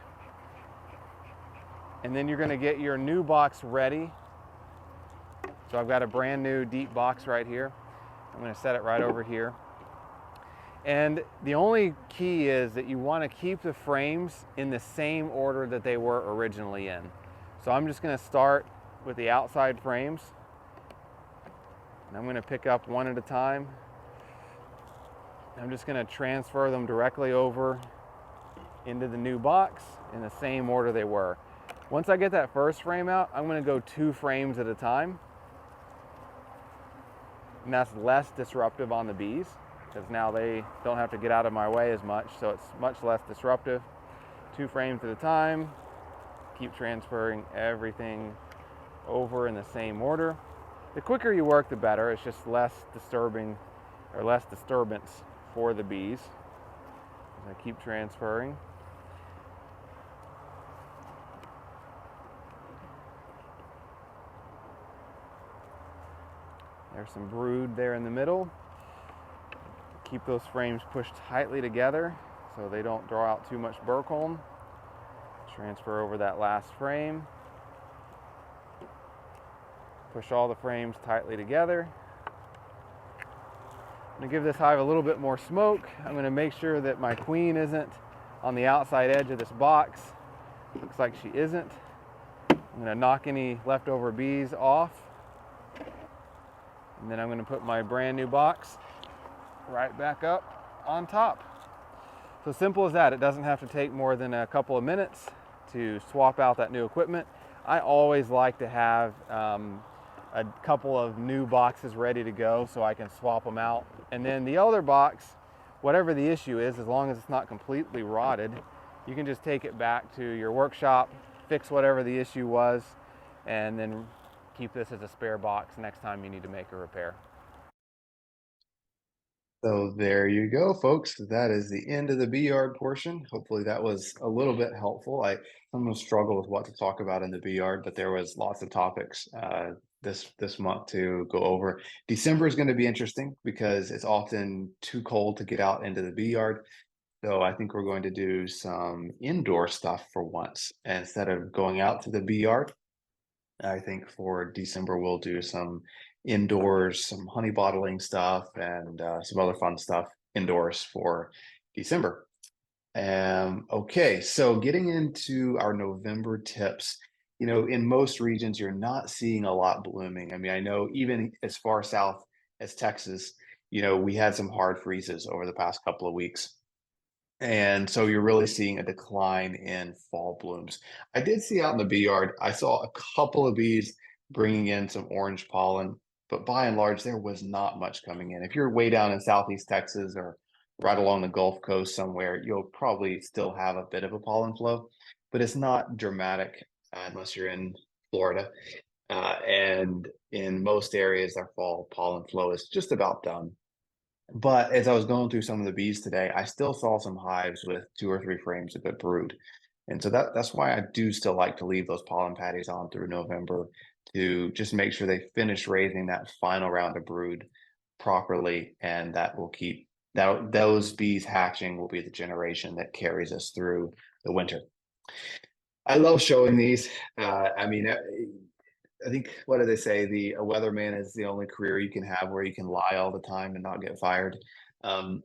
and then you're going to get your new box ready. So I've got a brand new deep box right here. I'm going to set it right over here. And the only key is that you want to keep the frames in the same order that they were originally in. So I'm just going to start with the outside frames, and I'm going to pick up one at a time. I'm just going to transfer them directly over into the new box in the same order they were. Once I get that first frame out, I'm going to go 2 frames at a time, and that's less disruptive on the bees, because now they don't have to get out of my way as much, so it's much less disruptive. 2 frames at a time. Keep transferring everything over in the same order. The quicker you work, the better. It's just less disturbing, or less disturbance for the bees. As I keep transferring. There's some brood there in the middle. Keep those frames pushed tightly together so they don't draw out too much burr comb. Transfer over that last frame. Push all the frames tightly together. I'm going to give this hive a little bit more smoke. I'm going to make sure that my queen isn't on the outside edge of this box. Looks like she isn't. I'm going to knock any leftover bees off. And then I'm going to put my brand new box right back up on top. So simple as that. It doesn't have to take more than a couple of minutes to swap out that new equipment. I always like to have a couple of new boxes ready to go so I can swap them out. And then the other box, whatever the issue is, as long as it's not completely rotted, you can just take it back to your workshop, fix whatever the issue was, and then keep this as a spare box next time you need to make a repair. So there you go, folks. That is the end of the bee yard portion. Hopefully that was a little bit helpful. I sometimes struggle with what to talk about in the bee yard, but there was lots of topics this month to go over. December is going to be interesting because it's often too cold to get out into the bee yard. So I think we're going to do some indoor stuff for once. And instead of going out to the bee yard, I think for December we'll do some indoors, some honey bottling stuff, and some other fun stuff indoors for December. Okay, so getting into our November tips, in most regions, you're not seeing a lot blooming. I mean, I know even as far south as Texas, we had some hard freezes over the past couple of weeks. And so you're really seeing a decline in fall blooms. I did see out in the bee yard, I saw a couple of bees bringing in some orange pollen, but by and large, there was not much coming in. If you're way down in Southeast Texas or right along the Gulf Coast somewhere, you'll probably still have a bit of a pollen flow, but it's not dramatic unless you're in Florida. And in most areas, our fall pollen flow is just about done. But as I was going through some of the bees today, I still saw some hives with 2 or 3 frames of good brood. And so that's why I do still like to leave those pollen patties on through November to just make sure they finish raising that final round of brood properly. And that will keep those bees hatching will be the generation that carries us through the winter. I love showing these. I think, what do they say? A weatherman is the only career you can have where you can lie all the time and not get fired.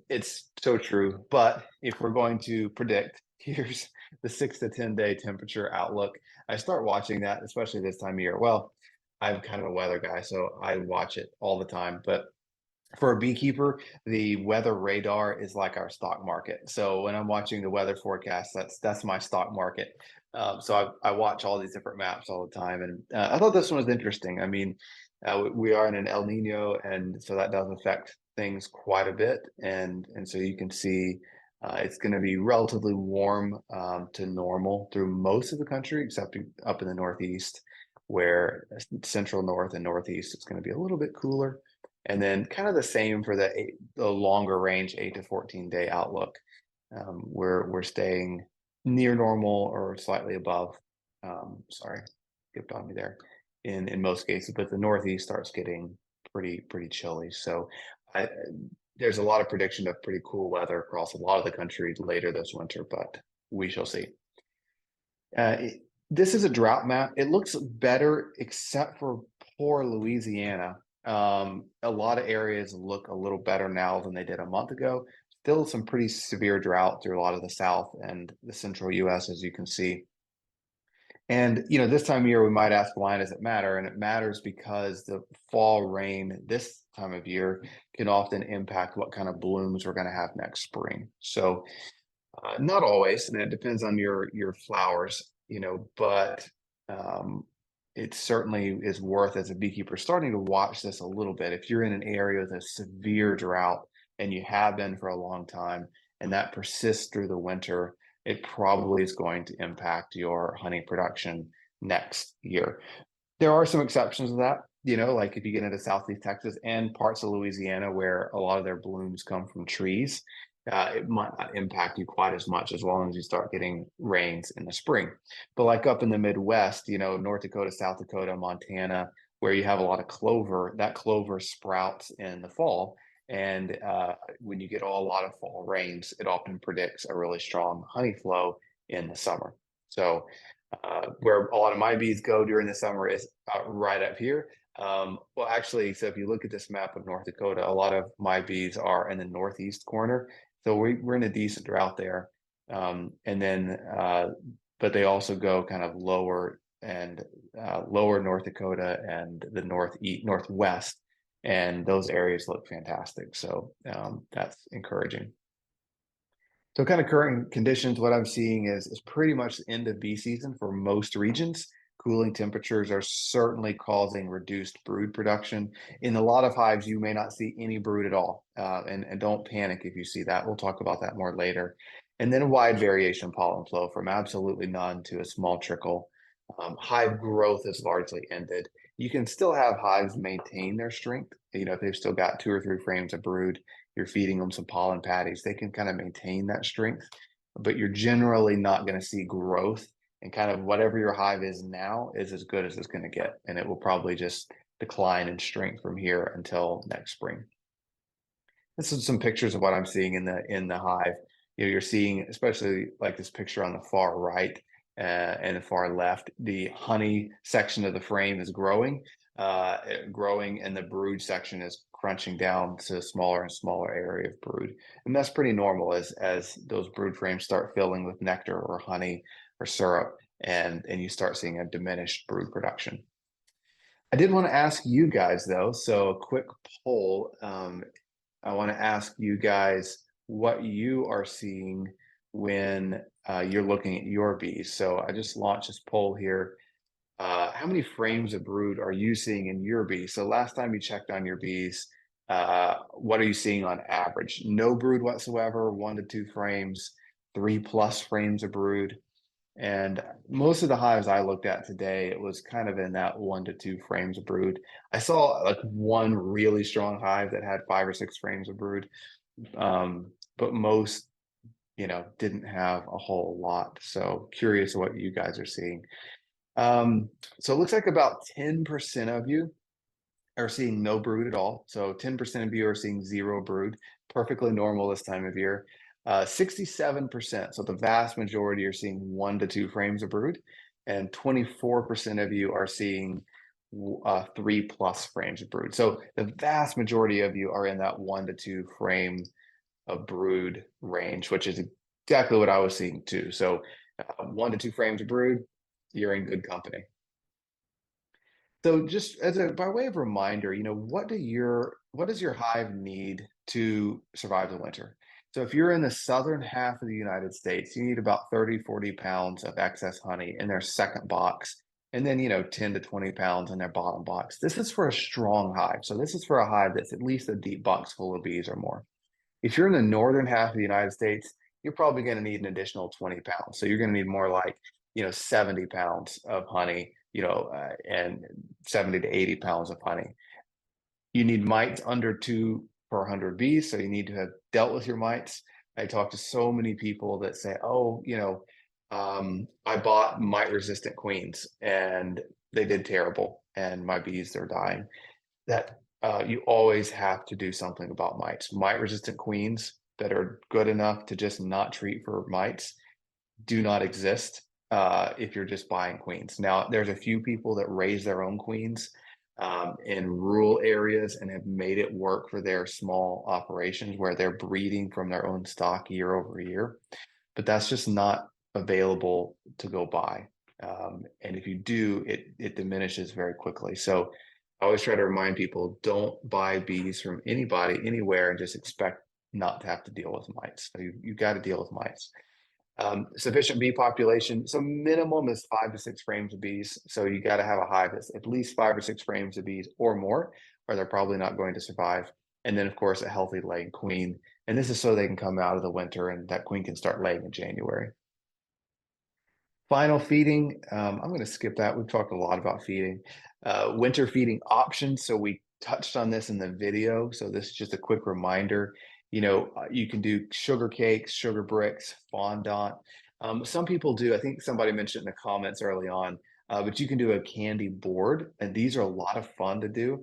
It's so true. But if we're going to predict, here's the 6 to 10 day temperature outlook. I start watching that, especially this time of year. Well, I'm kind of a weather guy, so I watch it all the time. But for a beekeeper, the weather radar is like our stock market. So when I'm watching the weather forecast, that's my stock market. So I watch all these different maps all the time, and I thought this one was interesting. I mean, we are in an El Nino, and so that does affect things quite a bit. And so you can see it's going to be relatively warm to normal through most of the country, except up in the Northeast, where central north and Northeast, it's going to be a little bit cooler. And then kind of the same for the longer range 8 to 14 day outlook. We're staying near normal or slightly above. Sorry, skipped on me there. In most cases, but the Northeast starts getting pretty chilly. So there's a lot of prediction of pretty cool weather across a lot of the country later this winter, but we shall see. This is a drought map. It looks better except for poor Louisiana. A lot of areas look a little better now than they did a month ago. Still some pretty severe drought through a lot of the South and the central US, as you can see. And, this time of year, we might ask, why does it matter? And it matters because the fall rain this time of year can often impact what kind of blooms we're going to have next spring. So not always, and it depends on your flowers, but it certainly is worth, as a beekeeper, starting to watch this a little bit. If you're in an area with a severe drought, and you have been for a long time, and that persists through the winter, it probably is going to impact your honey production next year. There are some exceptions to that, like if you get into Southeast Texas and parts of Louisiana where a lot of their blooms come from trees, it might not impact you quite as much as long as you start getting rains in the spring. But like up in the Midwest, North Dakota, South Dakota, Montana, where you have a lot of clover, that clover sprouts in the fall. And when you get a lot of fall rains, it often predicts a really strong honey flow in the summer. So where a lot of my bees go during the summer is right up here. Well, actually, so if you look at this map of North Dakota, a lot of my bees are in the northeast corner. So we're in a decent drought there. And then, but they also go kind of lower and lower North Dakota and the northwest. And those areas look fantastic. So that's encouraging. So kind of current conditions, what I'm seeing is pretty much the end of bee season for most regions. Cooling temperatures are certainly causing reduced brood production. In a lot of hives, you may not see any brood at all. And don't panic if you see that. We'll talk about that more later. And then a wide variation pollen flow from absolutely none to a small trickle. Hive growth is largely ended. You can still have hives maintain their strength. If they've still got 2 or 3 frames of brood, you're feeding them some pollen patties, they can kind of maintain that strength, but you're generally not going to see growth, and kind of whatever your hive is now is as good as it's going to get. And it will probably just decline in strength from here until next spring. This is some pictures of what I'm seeing in the hive. You're seeing, especially like this picture on the far right, and the far left, the honey section of the frame is growing, and the brood section is crunching down to a smaller and smaller area of brood. And that's pretty normal as those brood frames start filling with nectar or honey or syrup, and you start seeing a diminished brood production. I did want to ask you guys though, so a quick poll. I want to ask you guys what you are seeing when you're looking at your bees. So I just launched this poll here. How many frames of brood are you seeing in your bees? So last time you checked on your bees, what are you seeing on average? No brood whatsoever, 1 to 2 frames, 3+ frames of brood. And most of the hives I looked at today, it was kind of in that 1 to 2 frames of brood. I saw like one really strong hive that had 5 or 6 frames of brood, but most didn't have a whole lot. So curious what you guys are seeing. So it looks like about 10% of you are seeing no brood at all. So 10% of you are seeing 0 brood, perfectly normal this time of year. 67%, so the vast majority are seeing 1 to 2 frames of brood, and 24% of you are seeing 3+ frames of brood. So the vast majority of you are in that 1 to 2 frame of brood range, which is exactly what I was seeing too. So 1 to 2 frames of brood, you're in good company. So just as a by way of reminder, what does your hive need to survive the winter? So if you're in the southern half of the United States, you need about 30, 40 pounds of excess honey in their second box, and then 10 to 20 pounds in their bottom box. This is for a strong hive. So this is for a hive that's at least a deep box full of bees or more. If you're in the northern half of the United States, you're probably going to need an additional 20 pounds. So you're going to need more like, 70 pounds of honey, and 70 to 80 pounds of honey. You need mites under 2 per 100 bees. So you need to have dealt with your mites. I talk to so many people that say, oh, I bought mite resistant queens and they did terrible and my bees, they're dying. That you always have to do something about mites. Mite resistant queens that are good enough to just not treat for mites do not exist if you're just buying queens. Now, there's a few people that raise their own queens in rural areas and have made it work for their small operations where they're breeding from their own stock year over year. But that's just not available to go buy. And if you do, it diminishes very quickly. So I always try to remind people, don't buy bees from anybody, anywhere, and just expect not to have to deal with mites. So you got to deal with mites. Sufficient bee population. So minimum is 5 to 6 frames of bees. So you got to have a hive that's at least 5 or 6 frames of bees or more, or they're probably not going to survive. And then, of course, a healthy laying queen. And this is so they can come out of the winter and that queen can start laying in January. Final feeding. I'm going to skip that. We've talked a lot about feeding. Winter feeding options. So we touched on this in the video. So this is just a quick reminder. You can do sugar cakes, sugar bricks, fondant. Some people do, I think somebody mentioned in the comments early on, but you can do a candy board, and these are a lot of fun to do.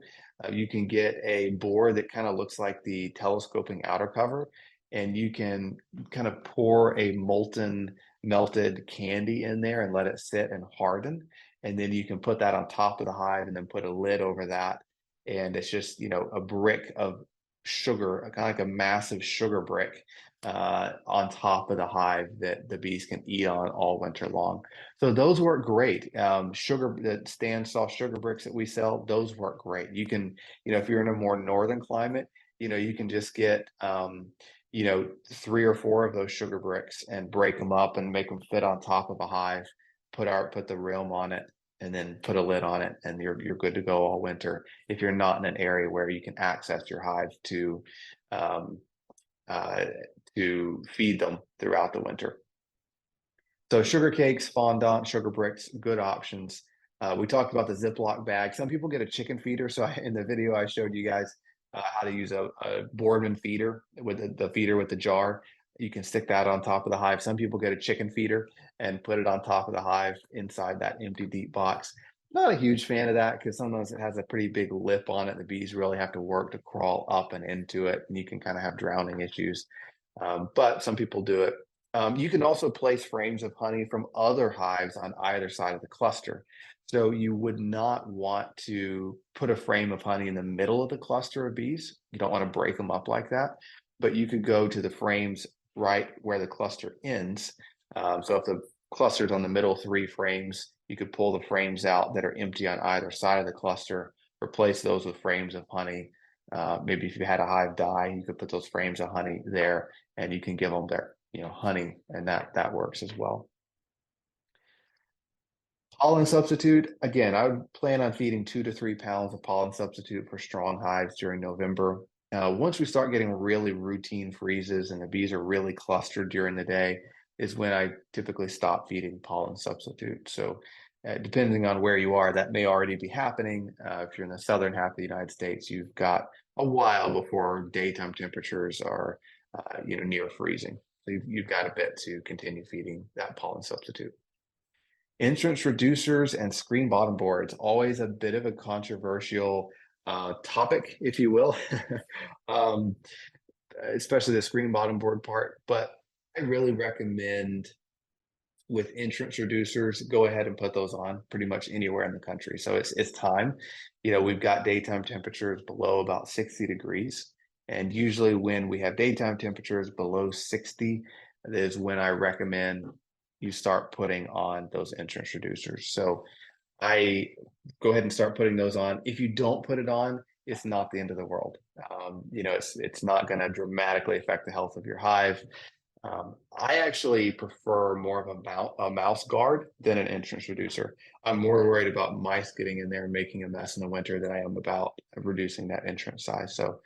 You can get a board that kind of looks like the telescoping outer cover, and you can kind of pour a melted candy in there and let it sit and harden. And then you can put that on top of the hive and then put a lid over that. And it's just, a brick of sugar, kind of like a massive sugar brick on top of the hive that the bees can eat on all winter long. So those work great. The stand soft sugar bricks that we sell, those work great. You can, if you're in a more northern climate, you can just get 3 or 4 of those sugar bricks and break them up and make them fit on top of a hive, put the rim on it, and then put a lid on it, and you're good to go all winter if you're not in an area where you can access your hive to feed them throughout the winter. So sugar cakes, fondant, sugar bricks, good options. We talked about the Ziploc bag. Some people get a chicken feeder. So in the video, I showed you guys how to use a Boardman feeder with the feeder with the jar. You can stick that on top of the hive. Some people get a chicken feeder and put it on top of the hive inside that empty deep box. Not a huge fan of that because sometimes it has a pretty big lip on it. The bees really have to work to crawl up and into it, and you can kind of have drowning issues. But some people do it. You can also place frames of honey from other hives on either side of the cluster. So you would not want to put a frame of honey in the middle of the cluster of bees. You don't want to break them up like that. But you could go to the frames right where the cluster ends. So if the cluster's on the middle 3 frames, you could pull the frames out that are empty on either side of the cluster, replace those with frames of honey. Maybe if you had a hive die, you could put those frames of honey there, and you can give them their honey, and that works as well. Pollen substitute, again, I would plan on feeding 2 to 3 pounds of pollen substitute for strong hives during November. Once we start getting really routine freezes and the bees are really clustered during the day is when I typically stop feeding pollen substitute. So depending on where you are, that may already be happening. If you're in the southern half of the United States, you've got a while before daytime temperatures are near freezing. So you've got a bit to continue feeding that pollen substitute. Entrance reducers and screen bottom boards, always a bit of a controversial topic, if you will, especially the screen bottom board part. But I really recommend with entrance reducers, go ahead and put those on pretty much anywhere in the country. So it's time. We've got daytime temperatures below about 60 degrees. And usually when we have daytime temperatures below 60, is when I recommend you start putting on those entrance reducers. So I go ahead and start putting those on. If you don't put it on, it's not the end of the world. You know, it's not going to dramatically affect the health of your hive. I actually prefer more of a mouse guard than an entrance reducer. I'm more worried about mice getting in there and making a mess in the winter than I am about reducing that entrance size. So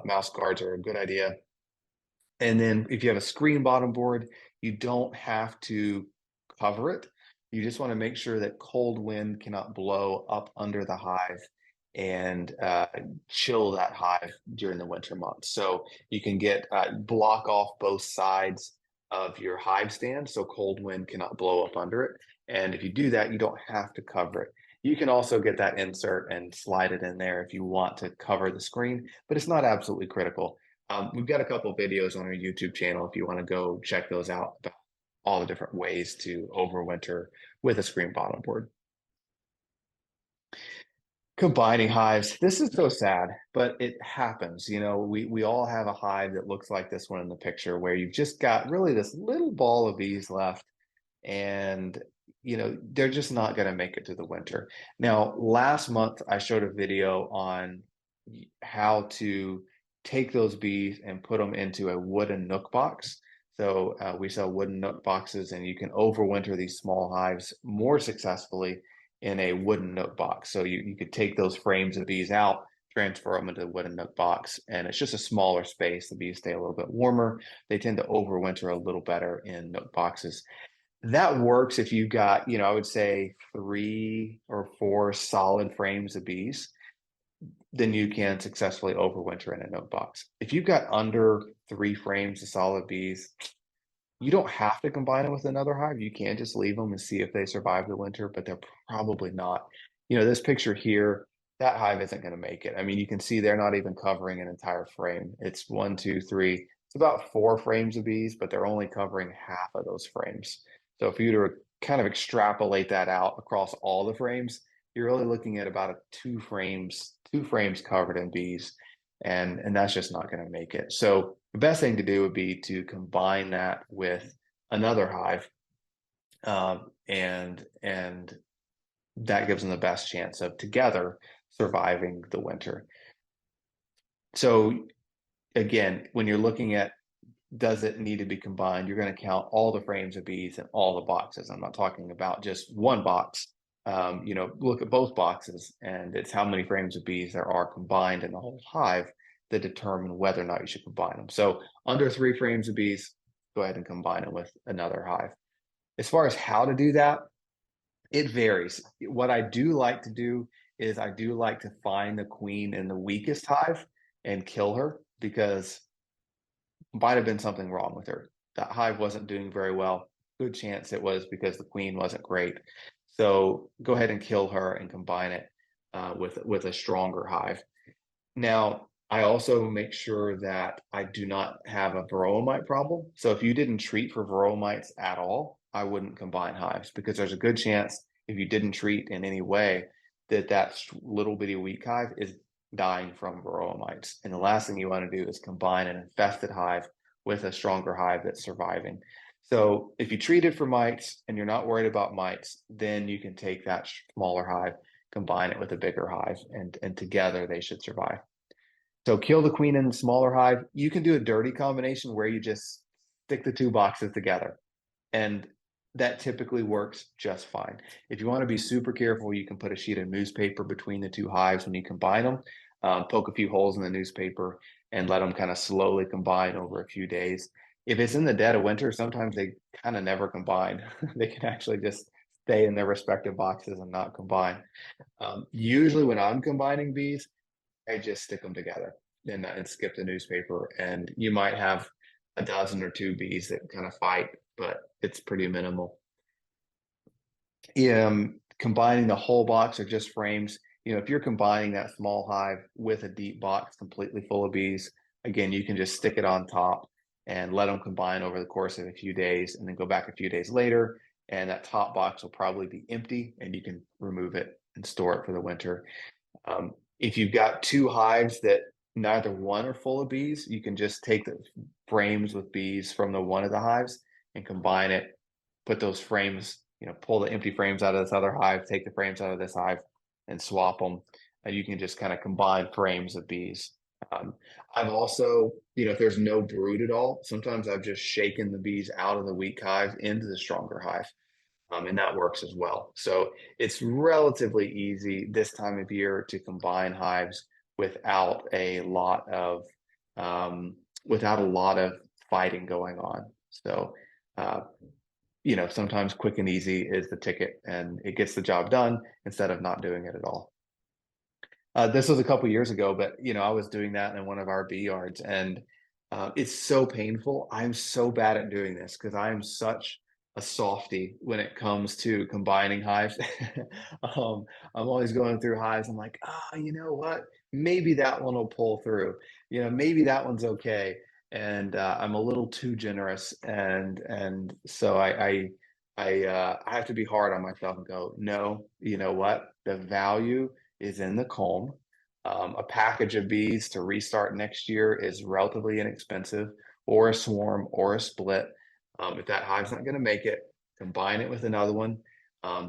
mouse guards are a good idea. And then if you have a screen bottom board, you don't have to cover it. You just want to make sure that cold wind cannot blow up under the hive and chill that hive during the winter months. So you can get block off both sides of your hive stand so cold wind cannot blow up under it. And if you do that, you don't have to cover it. You can also get that insert and slide it in there if you want to cover the screen, but it's not absolutely critical. We've got a couple of videos on our YouTube channel if you want to go check those out about all the different ways to overwinter with a screen bottom board. Combining hives. This is so sad, but it happens. You know, we all have a hive that looks like this one in the picture where you've just got really this little ball of bees left and you know, they're just not going to make it through the winter. Now, last month I showed a video on how to take those bees and put them into a wooden nook box. So we sell wooden nook boxes and you can overwinter these small hives more successfully in a wooden nook box. So you could take those frames of bees out, transfer them into the wooden nook box, and it's just a smaller space. The bees stay a little bit warmer. They tend to overwinter a little better in nook boxes. That works if you've got, you know, I would say 3 or 4 solid frames of bees, then you can successfully overwinter in a nook box. If you've got under 3 frames of solid bees, you don't have to combine them with another hive. You can just leave them and see if they survive the winter, but they're probably not. You know, this picture here, that hive isn't going to make it. I mean, you can see they're not even covering an entire frame. It's 1, 2, 3. It's about 4 frames of bees, but they're only covering half of those frames. So if you were to kind of extrapolate that out across all the frames, you're really looking at about 2 frames covered in bees, and that's just not going to make it. So the best thing to do would be to combine that with another hive, and that gives them the best chance of together surviving the winter. So again, when you're looking at does it need to be combined, you're going to count all the frames of bees in all the boxes. I'm not talking about just one box. You know, look at both boxes, and it's how many frames of bees there are combined in the whole hive that determine whether or not you should combine them. So under 3 frames of bees, go ahead and combine them with another hive. As far as how to do that, it varies. What I do like to do is I do like to find the queen in the weakest hive and kill her, because might have been something wrong with her. That hive wasn't doing very well. Good chance it was because the queen wasn't great. So go ahead and kill her and combine it with a stronger hive. Now, I also make sure that I do not have a varroa mite problem. So if you didn't treat for varroa mites at all, I wouldn't combine hives, because there's a good chance if you didn't treat in any way that little bitty weak hive is dying from varroa mites. And the last thing you want to do is combine an infested hive with a stronger hive that's surviving. So if you treat it for mites and you're not worried about mites, then you can take that smaller hive, combine it with a bigger hive, and together they should survive. So kill the queen in the smaller hive. You can do a dirty combination where you just stick the 2 boxes together, and that typically works just fine. If you want to be super careful, you can put a sheet of newspaper between the 2 hives when you combine them, poke a few holes in the newspaper, and let them kind of slowly combine over a few days. If it's in the dead of winter, sometimes they kind of never combine. They can actually just stay in their respective boxes and not combine. Usually when I'm combining bees, I just stick them together and skip the newspaper. And you might have a dozen or 2 bees that kind of fight, but it's pretty minimal. Combining the whole box or just frames, you know, if you're combining that small hive with a deep box completely full of bees, again, you can just stick it on top and let them combine over the course of a few days, and then go back a few days later, and that top box will probably be empty, and you can remove it and store it for the winter. If you've got 2 hives that neither one are full of bees, you can just take the frames with bees from the one of the hives and combine it, put those frames, pull the empty frames out of this other hive, take the frames out of this hive and swap them. And you can just kind of combine frames of bees. Um, I've also, if there's no brood at all, sometimes I've just shaken the bees out of the weak hive into the stronger hive. And that works as well. So it's relatively easy this time of year to combine hives without a lot of without a lot of fighting going on. So sometimes quick and easy is the ticket, and it gets the job done instead of not doing it at all. This was a couple years ago, but I was doing that in one of our bee yards, and it's so painful. I'm so bad at doing this because I am such a softy when it comes to combining hives. I'm always going through hives. I'm like, you know what? Maybe that one will pull through. Maybe that one's okay. And I'm a little too generous, and so I have to be hard on myself and go, no, you know what? The value is in the comb. A package of bees to restart next year is relatively inexpensive, or a swarm or a split. If that hive's not going to make it, combine it with another one,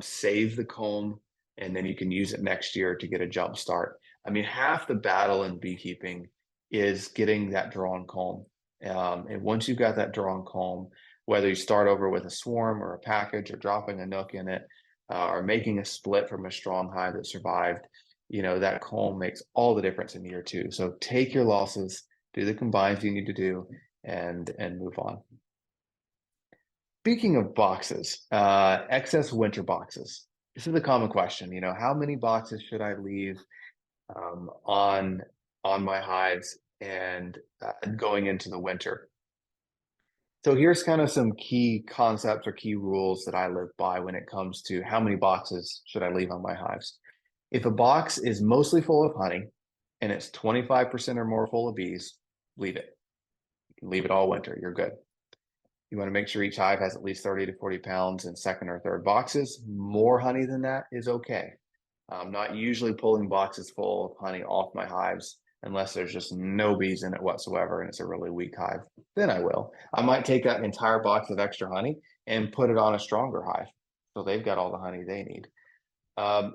save the comb, and then you can use it next year to get a jump start. I mean, half the battle in beekeeping is getting that drawn comb. And once you've got that drawn comb, whether you start over with a swarm or a package or dropping a nook in it, or making a split from a strong hive that survived, that comb makes all the difference in year two. So take your losses, do the combines you need to do, and move on. Speaking of boxes, excess winter boxes. This is a common question. How many boxes should I leave on my hives and going into the winter? So here's kind of some key concepts or key rules that I live by when it comes to how many boxes should I leave on my hives. If a box is mostly full of honey and it's 25% or more full of bees, leave it. Leave it all winter. You're good. You want to make sure each hive has at least 30 to 40 pounds in second or third boxes. More honey than that is okay. I'm not usually pulling boxes full of honey off my hives unless there's just no bees in it whatsoever and it's a really weak hive. Then I will. I might take that entire box of extra honey and put it on a stronger hive, so they've got all the honey they need.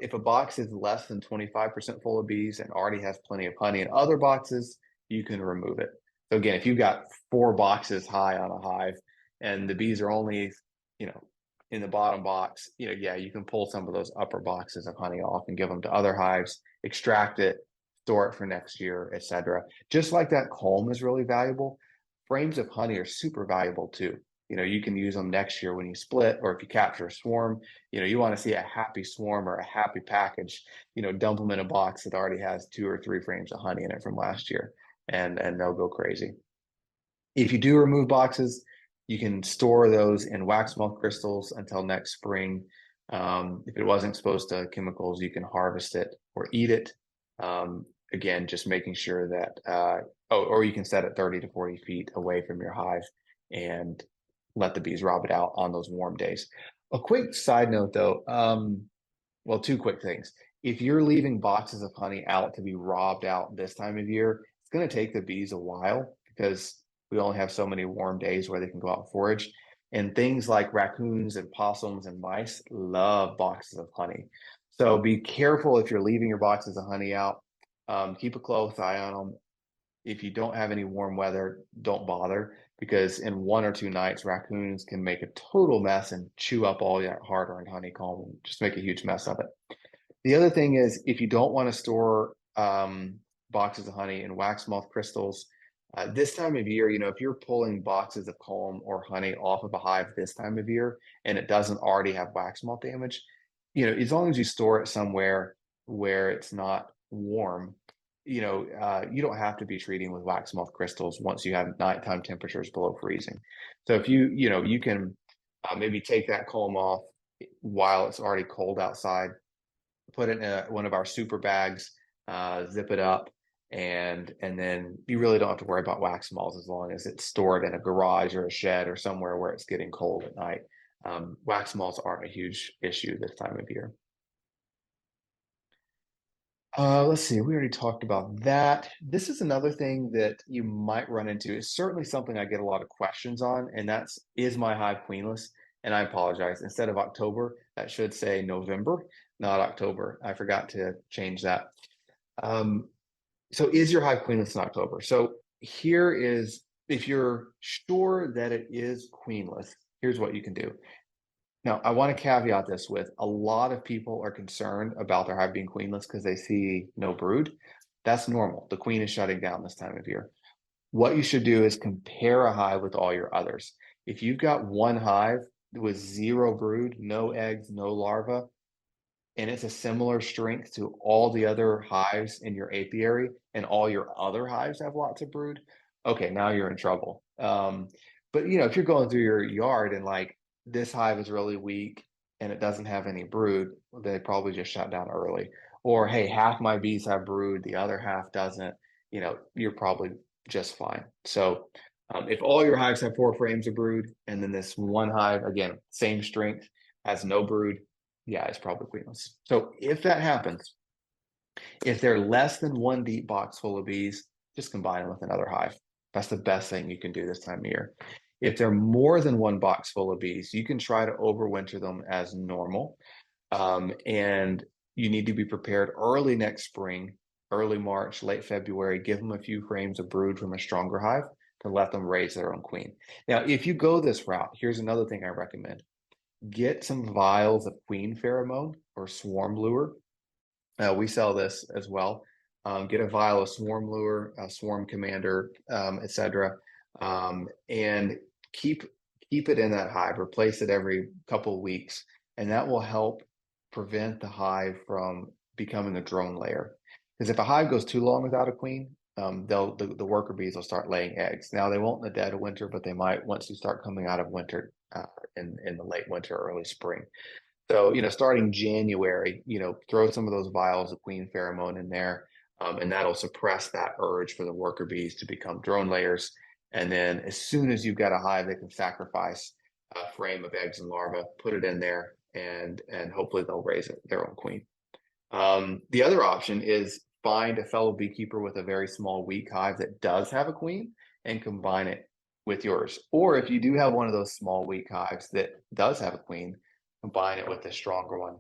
If a box is less than 25% full of bees and already has plenty of honey in other boxes, you can remove it. So again, if you've got 4 boxes high on a hive and the bees are only, in the bottom box, yeah, you can pull some of those upper boxes of honey off and give them to other hives, extract it, store it for next year, etc. Just like that comb is really valuable, frames of honey are super valuable too. You can use them next year when you split, or if you capture a swarm, you want to see a happy swarm or a happy package, dump them in a box that already has 2 or 3 frames of honey in it from last year, and they'll go crazy. If you do remove boxes, you can store those in wax melt crystals until next spring. If it wasn't exposed to chemicals, you can harvest it or eat it. Again, just making sure that, or you can set it 30 to 40 feet away from your hive and let the bees rob it out on those warm days. A quick side note though, well, 2 quick things. If you're leaving boxes of honey out to be robbed out this time of year, it's going to take the bees a while because we only have so many warm days where they can go out and forage. And things like raccoons and possums and mice love boxes of honey. So be careful if you're leaving your boxes of honey out. Keep a close eye on them. If you don't have any warm weather, don't bother, because in 1 or 2 nights, raccoons can make a total mess and chew up all that hard-earned honeycomb and just make a huge mess of it. The other thing is, if you don't want to store boxes of honey in wax moth crystals, this time of year, if you're pulling boxes of comb or honey off of a hive this time of year and it doesn't already have wax moth damage, as long as you store it somewhere where it's not warm, you don't have to be treating with wax moth crystals once you have nighttime temperatures below freezing. So if you can maybe take that comb off while it's already cold outside, put it in one of our super bags, zip it up, and then you really don't have to worry about wax moths as long as it's stored in a garage or a shed or somewhere where it's getting cold at night. Wax moths aren't a huge issue this time of year. Let's see, we already talked about that. This is another thing that you might run into. It's certainly something I get a lot of questions on, and that's, is my hive queenless? And I apologize. Instead of October, that should say November, not October. I forgot to change that. Um, so is your hive queenless in October? So here is, if you're sure that it is queenless, here's what you can do. Now, I want to caveat this with, a lot of people are concerned about their hive being queenless because they see no brood. That's normal. The queen is shutting down this time of year. What you should do is compare a hive with all your others. If you've got one hive with zero brood, no eggs, no larvae, and it's a similar strength to all the other hives in your apiary, and all your other hives have lots of brood, okay, now you're in trouble. But if you're going through your yard and like, this hive is really weak and it doesn't have any brood, they probably just shut down early. Or hey, half my bees have brood, the other half doesn't. You're probably just fine. So if all your hives have 4 frames of brood, and then this one hive, again, same strength, has no brood, yeah, it's probably queenless. So if that happens, if they're less than one deep box full of bees, just combine them with another hive. That's the best thing you can do this time of year. If they're more than one box full of bees, you can try to overwinter them as normal. And you need to be prepared early next spring, early March, late February. Give them a few frames of brood from a stronger hive to let them raise their own queen. Now, if you go this route, here's another thing I recommend. Get some vials of queen pheromone or swarm lure. We sell this as well. Get a vial of swarm lure, swarm commander, etc., and keep it in that hive. Replace it every couple of weeks, and that will help prevent the hive from becoming a drone layer. Because if a hive goes too long without a queen, the worker bees will start laying eggs. Now they won't in the dead of winter, but they might once you start coming out of winter, in the late winter, early spring. So, starting January, throw some of those vials of queen pheromone in there, and that'll suppress that urge for the worker bees to become drone layers. And then as soon as you've got a hive, they can sacrifice a frame of eggs and larvae, put it in there, and hopefully they'll raise their own queen. The other option is find a fellow beekeeper with a very small, weak hive that does have a queen and combine it with yours. Or if you do have one of those small, weak hives that does have a queen, combine it with a stronger one.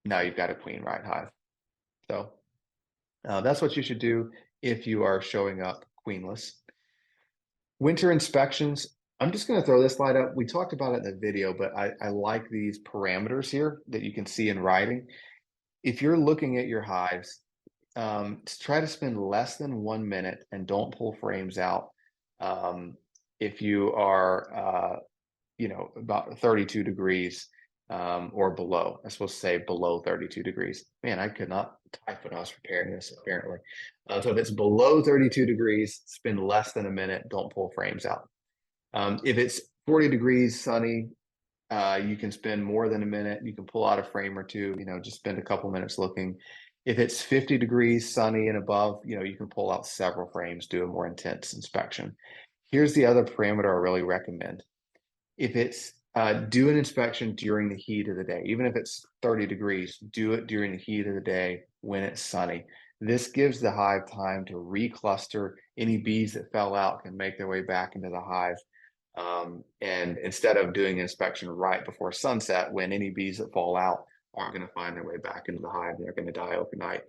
Now you've got a queen right hive. So that's what you should do if you are showing up queenless. Winter inspections. I'm just going to throw this slide up. We talked about it in the video, but I like these parameters here that you can see in writing. If you're looking at your hives, try to spend less than 1 minute and don't pull frames out. If you are, about 32 degrees or below. I'm supposed to say below 32 degrees. Man, I could not type when I was preparing this, apparently. So if it's below 32 degrees, spend less than a minute, don't pull frames out. If it's 40 degrees, sunny, you can spend more than a minute. You can pull out a frame or two, just spend a couple minutes looking. If it's 50 degrees, sunny and above, you can pull out several frames, do a more intense inspection. Here's the other parameter I really recommend. If it's do an inspection during the heat of the day, even if it's 30 degrees, do it during the heat of the day when it's sunny. This gives the hive time to recluster. Any bees that fell out can make their way back into the hive. And instead of doing an inspection right before sunset, when any bees that fall out aren't going to find their way back into the hive, they're going to die overnight.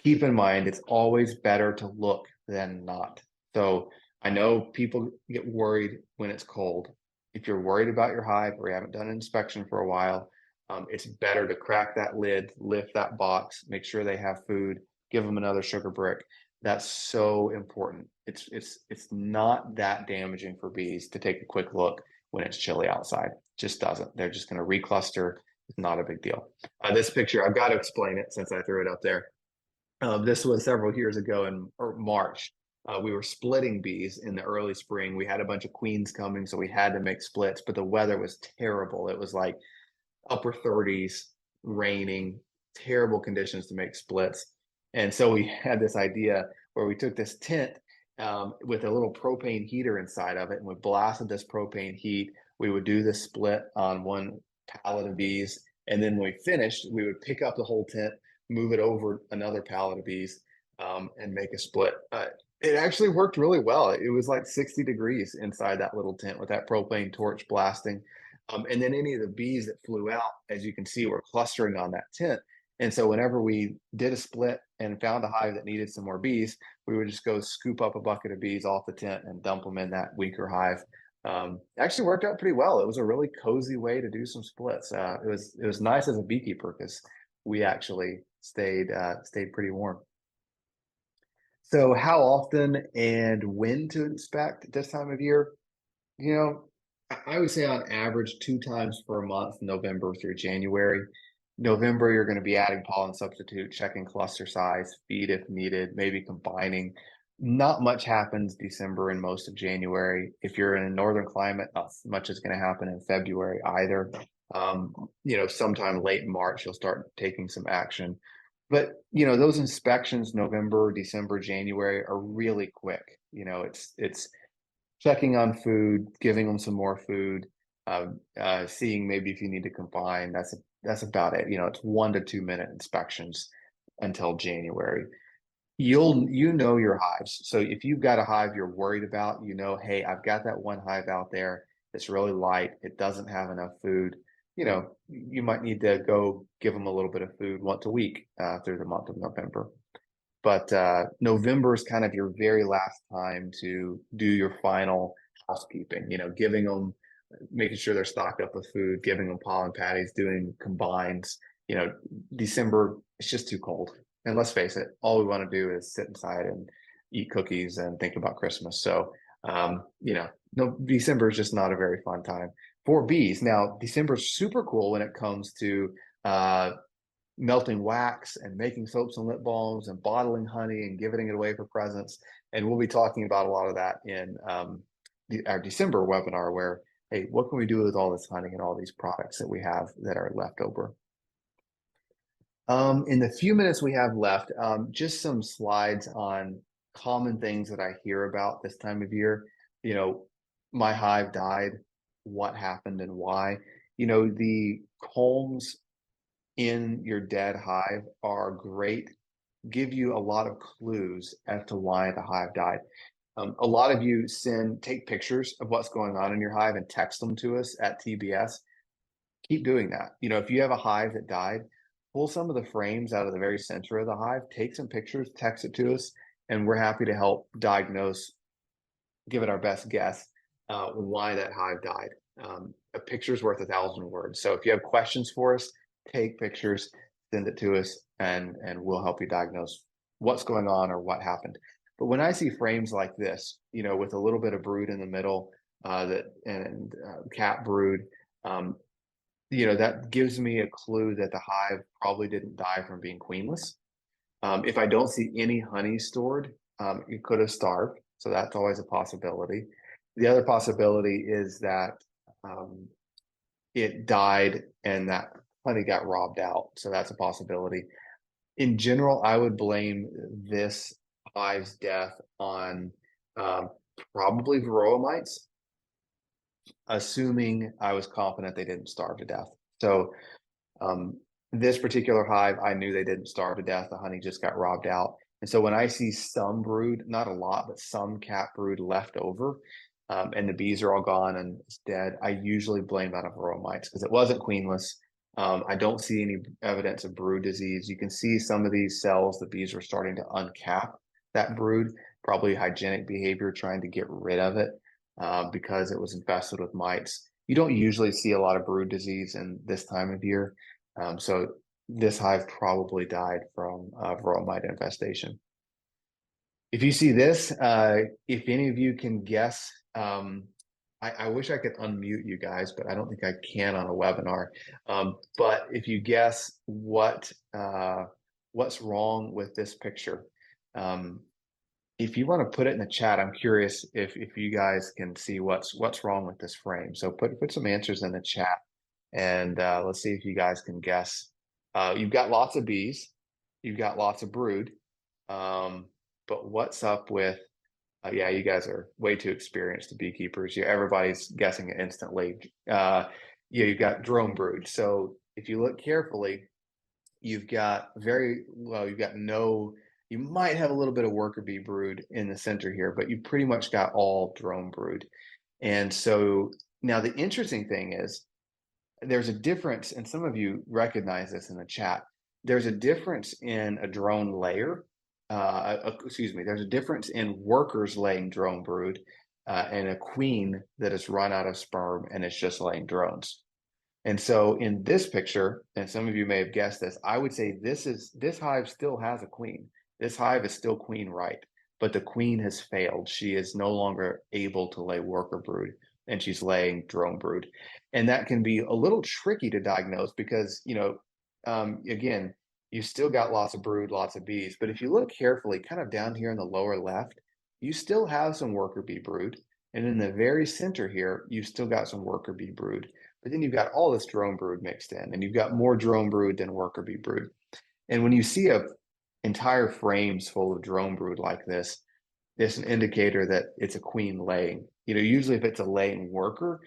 Keep in mind, it's always better to look than not. So I know people get worried when it's cold. If you're worried about your hive or you haven't done an inspection for a while, it's better to crack that lid, lift that box, make sure they have food, give them another sugar brick. That's so important. It's not that damaging for bees to take a quick look when it's chilly outside. Just doesn't. They're just going to recluster. It's not a big deal. This picture, I've got to explain it since I threw it up there. This was several years ago in March. We were splitting bees in the early spring. We had a bunch of queens coming, so we had to make splits, but the weather was terrible. It was like upper 30s, raining, terrible conditions to make splits. And so we had this idea where we took this tent with a little propane heater inside of it, and we blasted this propane heat. We would do this split on one pallet of bees, and then when we finished, we would pick up the whole tent, move it over another pallet of bees, and make a split. It actually worked really well. It was like 60 degrees inside that little tent with that propane torch blasting. And then any of the bees that flew out, as you can see, were clustering on that tent. And so whenever we did a split and found a hive that needed some more bees, we would just go scoop up a bucket of bees off the tent and dump them in that weaker hive. Actually worked out pretty well. It was a really cozy way to do some splits. It was nice as a beekeeper because we actually stayed pretty warm. So how often and when to inspect this time of year? You know, I would say on average 2 times per month, November through January. November, you're going to be adding pollen substitute, checking cluster size, feed if needed, maybe combining. Not much happens December and most of January. If you're in a northern climate, not much is going to happen in February either. Sometime late in March, you'll start taking some action. But, those inspections, November, December, January, are really quick. It's checking on food, giving them some more food, seeing maybe if you need to combine. That's about it. It's 1 to 2 minute inspections until January. You know your hives. So if you've got a hive you're worried about, hey, I've got that one hive out there that's really light. It doesn't have enough food. You might need to go give them a little bit of food once a week through the month of November. But November is kind of your very last time to do your final housekeeping, giving them, making sure they're stocked up with food, giving them pollen patties, doing combines. December, it's just too cold. And let's face it, all we want to do is sit inside and eat cookies and think about Christmas. So, no, December is just not a very fun time for bees. Now, December is super cool when it comes to melting wax and making soaps and lip balms and bottling honey and giving it away for presents. And we'll be talking about a lot of that in our December webinar where, hey, what can we do with all this honey and all these products that we have that are left over? In the few minutes we have left, just some slides on common things that I hear about this time of year. My hive died, what happened and why. The combs in your dead hive are great, give you a lot of clues as to why the hive died. A lot of you take pictures of what's going on in your hive and text them to us at TBS. Keep doing that. If you have a hive that died, pull some of the frames out of the very center of the hive, take some pictures, text it to us, and we're happy to help diagnose, give it our best guess why that hive died. A picture's worth 1,000 words. So if you have questions for us, take pictures, send it to us, and we'll help you diagnose what's going on or what happened. But when I see frames like this, with a little bit of brood in the middle, cat brood, that gives me a clue that the hive probably didn't die from being queenless. If I don't see any honey stored, it could have starved. So that's always a possibility. The other possibility is that it died and that honey got robbed out. So that's a possibility. In general, I would blame this hive's death on probably varroa mites, assuming I was confident they didn't starve to death. So this particular hive, I knew they didn't starve to death. The honey just got robbed out. And so when I see some brood, not a lot, but some cat brood left over, and the bees are all gone and it's dead, I usually blame that on varroa mites because it wasn't queenless. I don't see any evidence of brood disease. You can see some of these cells, the bees were starting to uncap that brood, probably hygienic behavior, trying to get rid of it because it was infested with mites. You don't usually see a lot of brood disease in this time of year. So this hive probably died from varroa mite infestation. If you see this, if any of you can guess, I wish I could unmute you guys, but I don't think I can on a webinar. But if you guess what's wrong with this picture, if you want to put it in the chat, I'm curious if you guys can see what's wrong with this frame. So put some answers in the chat, and let's see if you guys can guess. You've got lots of bees, you've got lots of brood, but what's up with? Yeah, you guys are way too experienced to beekeepers. Everybody's guessing it instantly. You've got drone brood. So if you look carefully, you've got no, you might have a little bit of worker bee brood in the center here, but you pretty much got all drone brood. And so now the interesting thing is there's a difference, and some of you recognize this in the chat. There's a difference in a drone layer. There's a difference in workers laying drone brood and a queen that has run out of sperm and is just laying drones. And so in this picture, and some of you may have guessed this, I would say this hive still has a queen. This hive is still queen right, but the queen has failed. She is no longer able to lay worker brood, and she's laying drone brood. And that can be a little tricky to diagnose because, again, you still got lots of brood, lots of bees. But if you look carefully, kind of down here in the lower left, you still have some worker bee brood. And in the very center here, you've still got some worker bee brood. But then you've got all this drone brood mixed in, and you've got more drone brood than worker bee brood. And when you see entire frames full of drone brood like this, it's an indicator that it's a queen laying. Usually if it's a laying worker,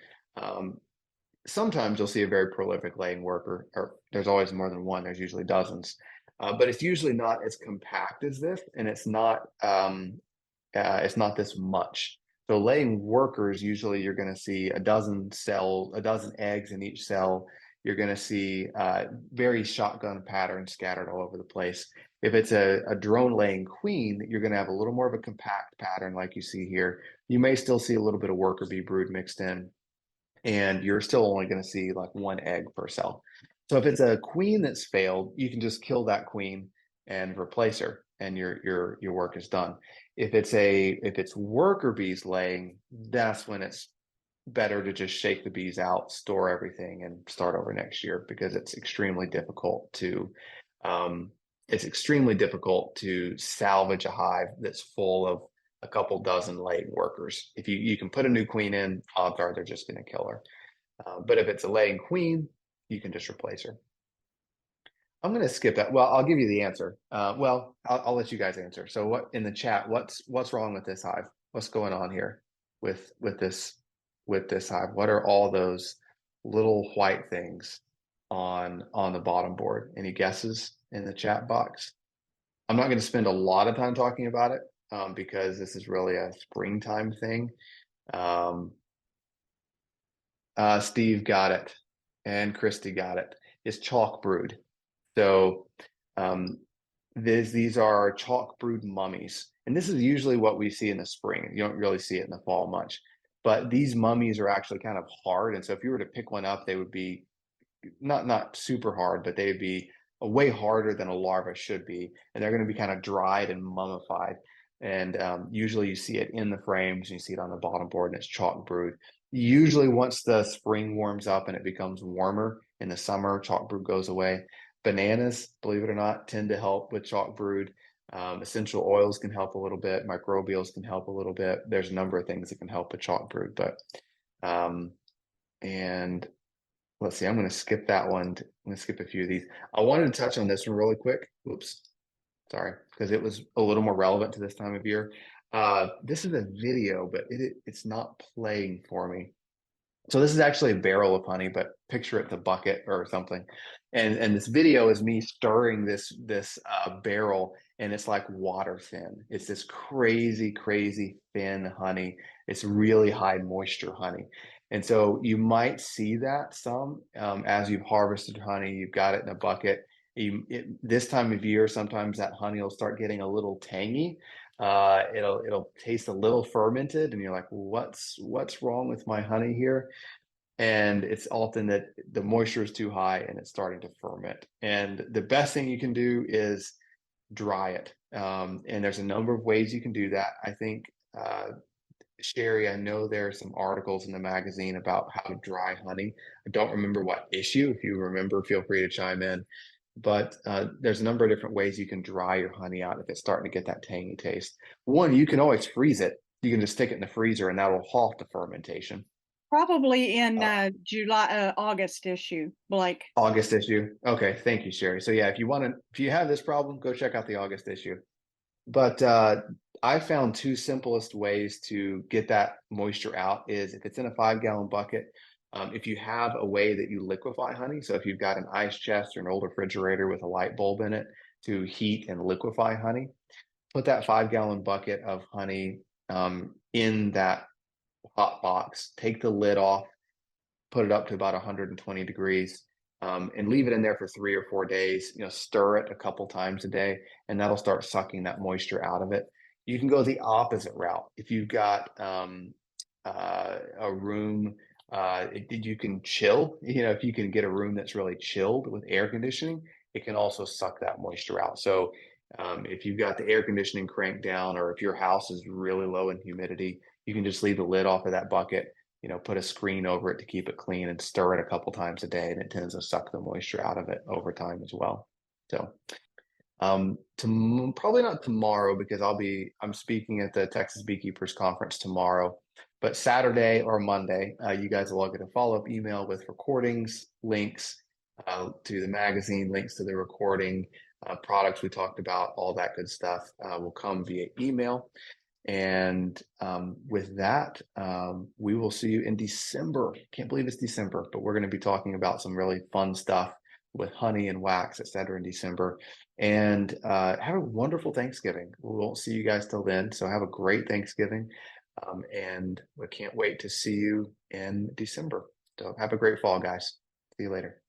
sometimes you'll see a very prolific laying worker, or there's always more than one. There's usually dozens, but it's usually not as compact as this, and it's not this much. So laying workers, usually you're going to see a dozen eggs in each cell. You're going to see very shotgun patterns scattered all over the place. If it's a drone laying queen, you're going to have a little more of a compact pattern like you see here. You may still see a little bit of worker bee brood mixed in, and you're still only going to see like one egg per cell. So if it's a queen that's failed, you can just kill that queen and replace her, and your work is done. If it's worker bees laying, that's when it's better to just shake the bees out, store everything, and start over next year, because it's extremely difficult to salvage a hive that's full of a couple dozen laying workers. If you can put a new queen in, odds are they're just going to kill her. But if it's a laying queen, you can just replace her. I'm going to skip that. Well, I'll give you the answer. I'll let you guys answer. So what in the chat, what's wrong with this hive? What's going on here with this hive? What are all those little white things on the bottom board? Any guesses in the chat box? I'm not going to spend a lot of time talking about it because this is really a springtime thing. Steve got it, and Christy got it. It's chalk brood. So these are chalk brood mummies, and this is usually what we see in the spring. You don't really see it in the fall much, but these mummies are actually kind of hard, and so if you were to pick one up, they would be not super hard, but they'd be way harder than a larva should be, and they're going to be kind of dried and mummified. And usually you see it in the frames, and you see it on the bottom board, and it's chalk brood. Usually once the spring warms up and it becomes warmer in the summer, chalk brood goes away. Bananas, believe it or not, tend to help with chalk brood. Essential oils can help a little bit. Microbials can help a little bit. There's a number of things that can help with chalk brood, but and let's see, I'm going to skip that one. I'm going to skip a few of these. I wanted to touch on this one really quick. Oops, sorry, because it was a little more relevant to this time of year. This is a video, but it's not playing for me. So this is actually a barrel of honey, but picture it the bucket or something. And this video is me stirring this barrel, and it's like water thin. It's this crazy thin honey. It's really high moisture honey. And so you might see that some as you've harvested honey, you've got it in a bucket. This time of year, sometimes that honey will start getting a little tangy. It'll taste a little fermented, and you're like, what's wrong with my honey here? And it's often that the moisture is too high and it's starting to ferment. And the best thing you can do is dry it. And there's a number of ways you can do that. I think, Sherry, I know there are some articles in the magazine about how to dry honey. I don't remember what issue. If you remember, feel free to chime in. But there's a number of different ways you can dry your honey out if it's starting to get that tangy taste. One, you can always freeze it. You can just stick it in the freezer, and that'll halt the fermentation. Probably in August issue, Blake. August issue. Okay, thank you, Sherry. So yeah, if you have this problem, go check out the August issue. But I found two simplest ways to get that moisture out is if it's in a 5-gallon bucket, If you have a way that you liquefy honey, so if you've got an ice chest or an old refrigerator with a light bulb in it to heat and liquefy honey, put that 5-gallon bucket of honey in that hot box, take the lid off, put it up to about 120 degrees, and leave it in there for 3 or 4 days. Stir it a couple times a day, and that'll start sucking that moisture out of it. You can go the opposite route. If you've got a room, you can chill. If you can get a room that's really chilled with air conditioning, it can also suck that moisture out. So if you've got the air conditioning cranked down, or if your house is really low in humidity, you can just leave the lid off of that bucket, put a screen over it to keep it clean, and stir it a couple times a day, and it tends to suck the moisture out of it over time as well. So probably not tomorrow, because I'm speaking at the Texas Beekeepers Conference tomorrow, but Saturday or Monday, you guys will all get a follow-up email with recordings, links to the magazine, links to the recording, products we talked about, all that good stuff will come via email. And with that, we will see you in December. Can't believe it's December, but we're going to be talking about some really fun stuff with honey and wax, etc. in December. And have a wonderful Thanksgiving. We won't see you guys till then, so have a great Thanksgiving. And we can't wait to see you in December. So have a great fall, guys. See you later.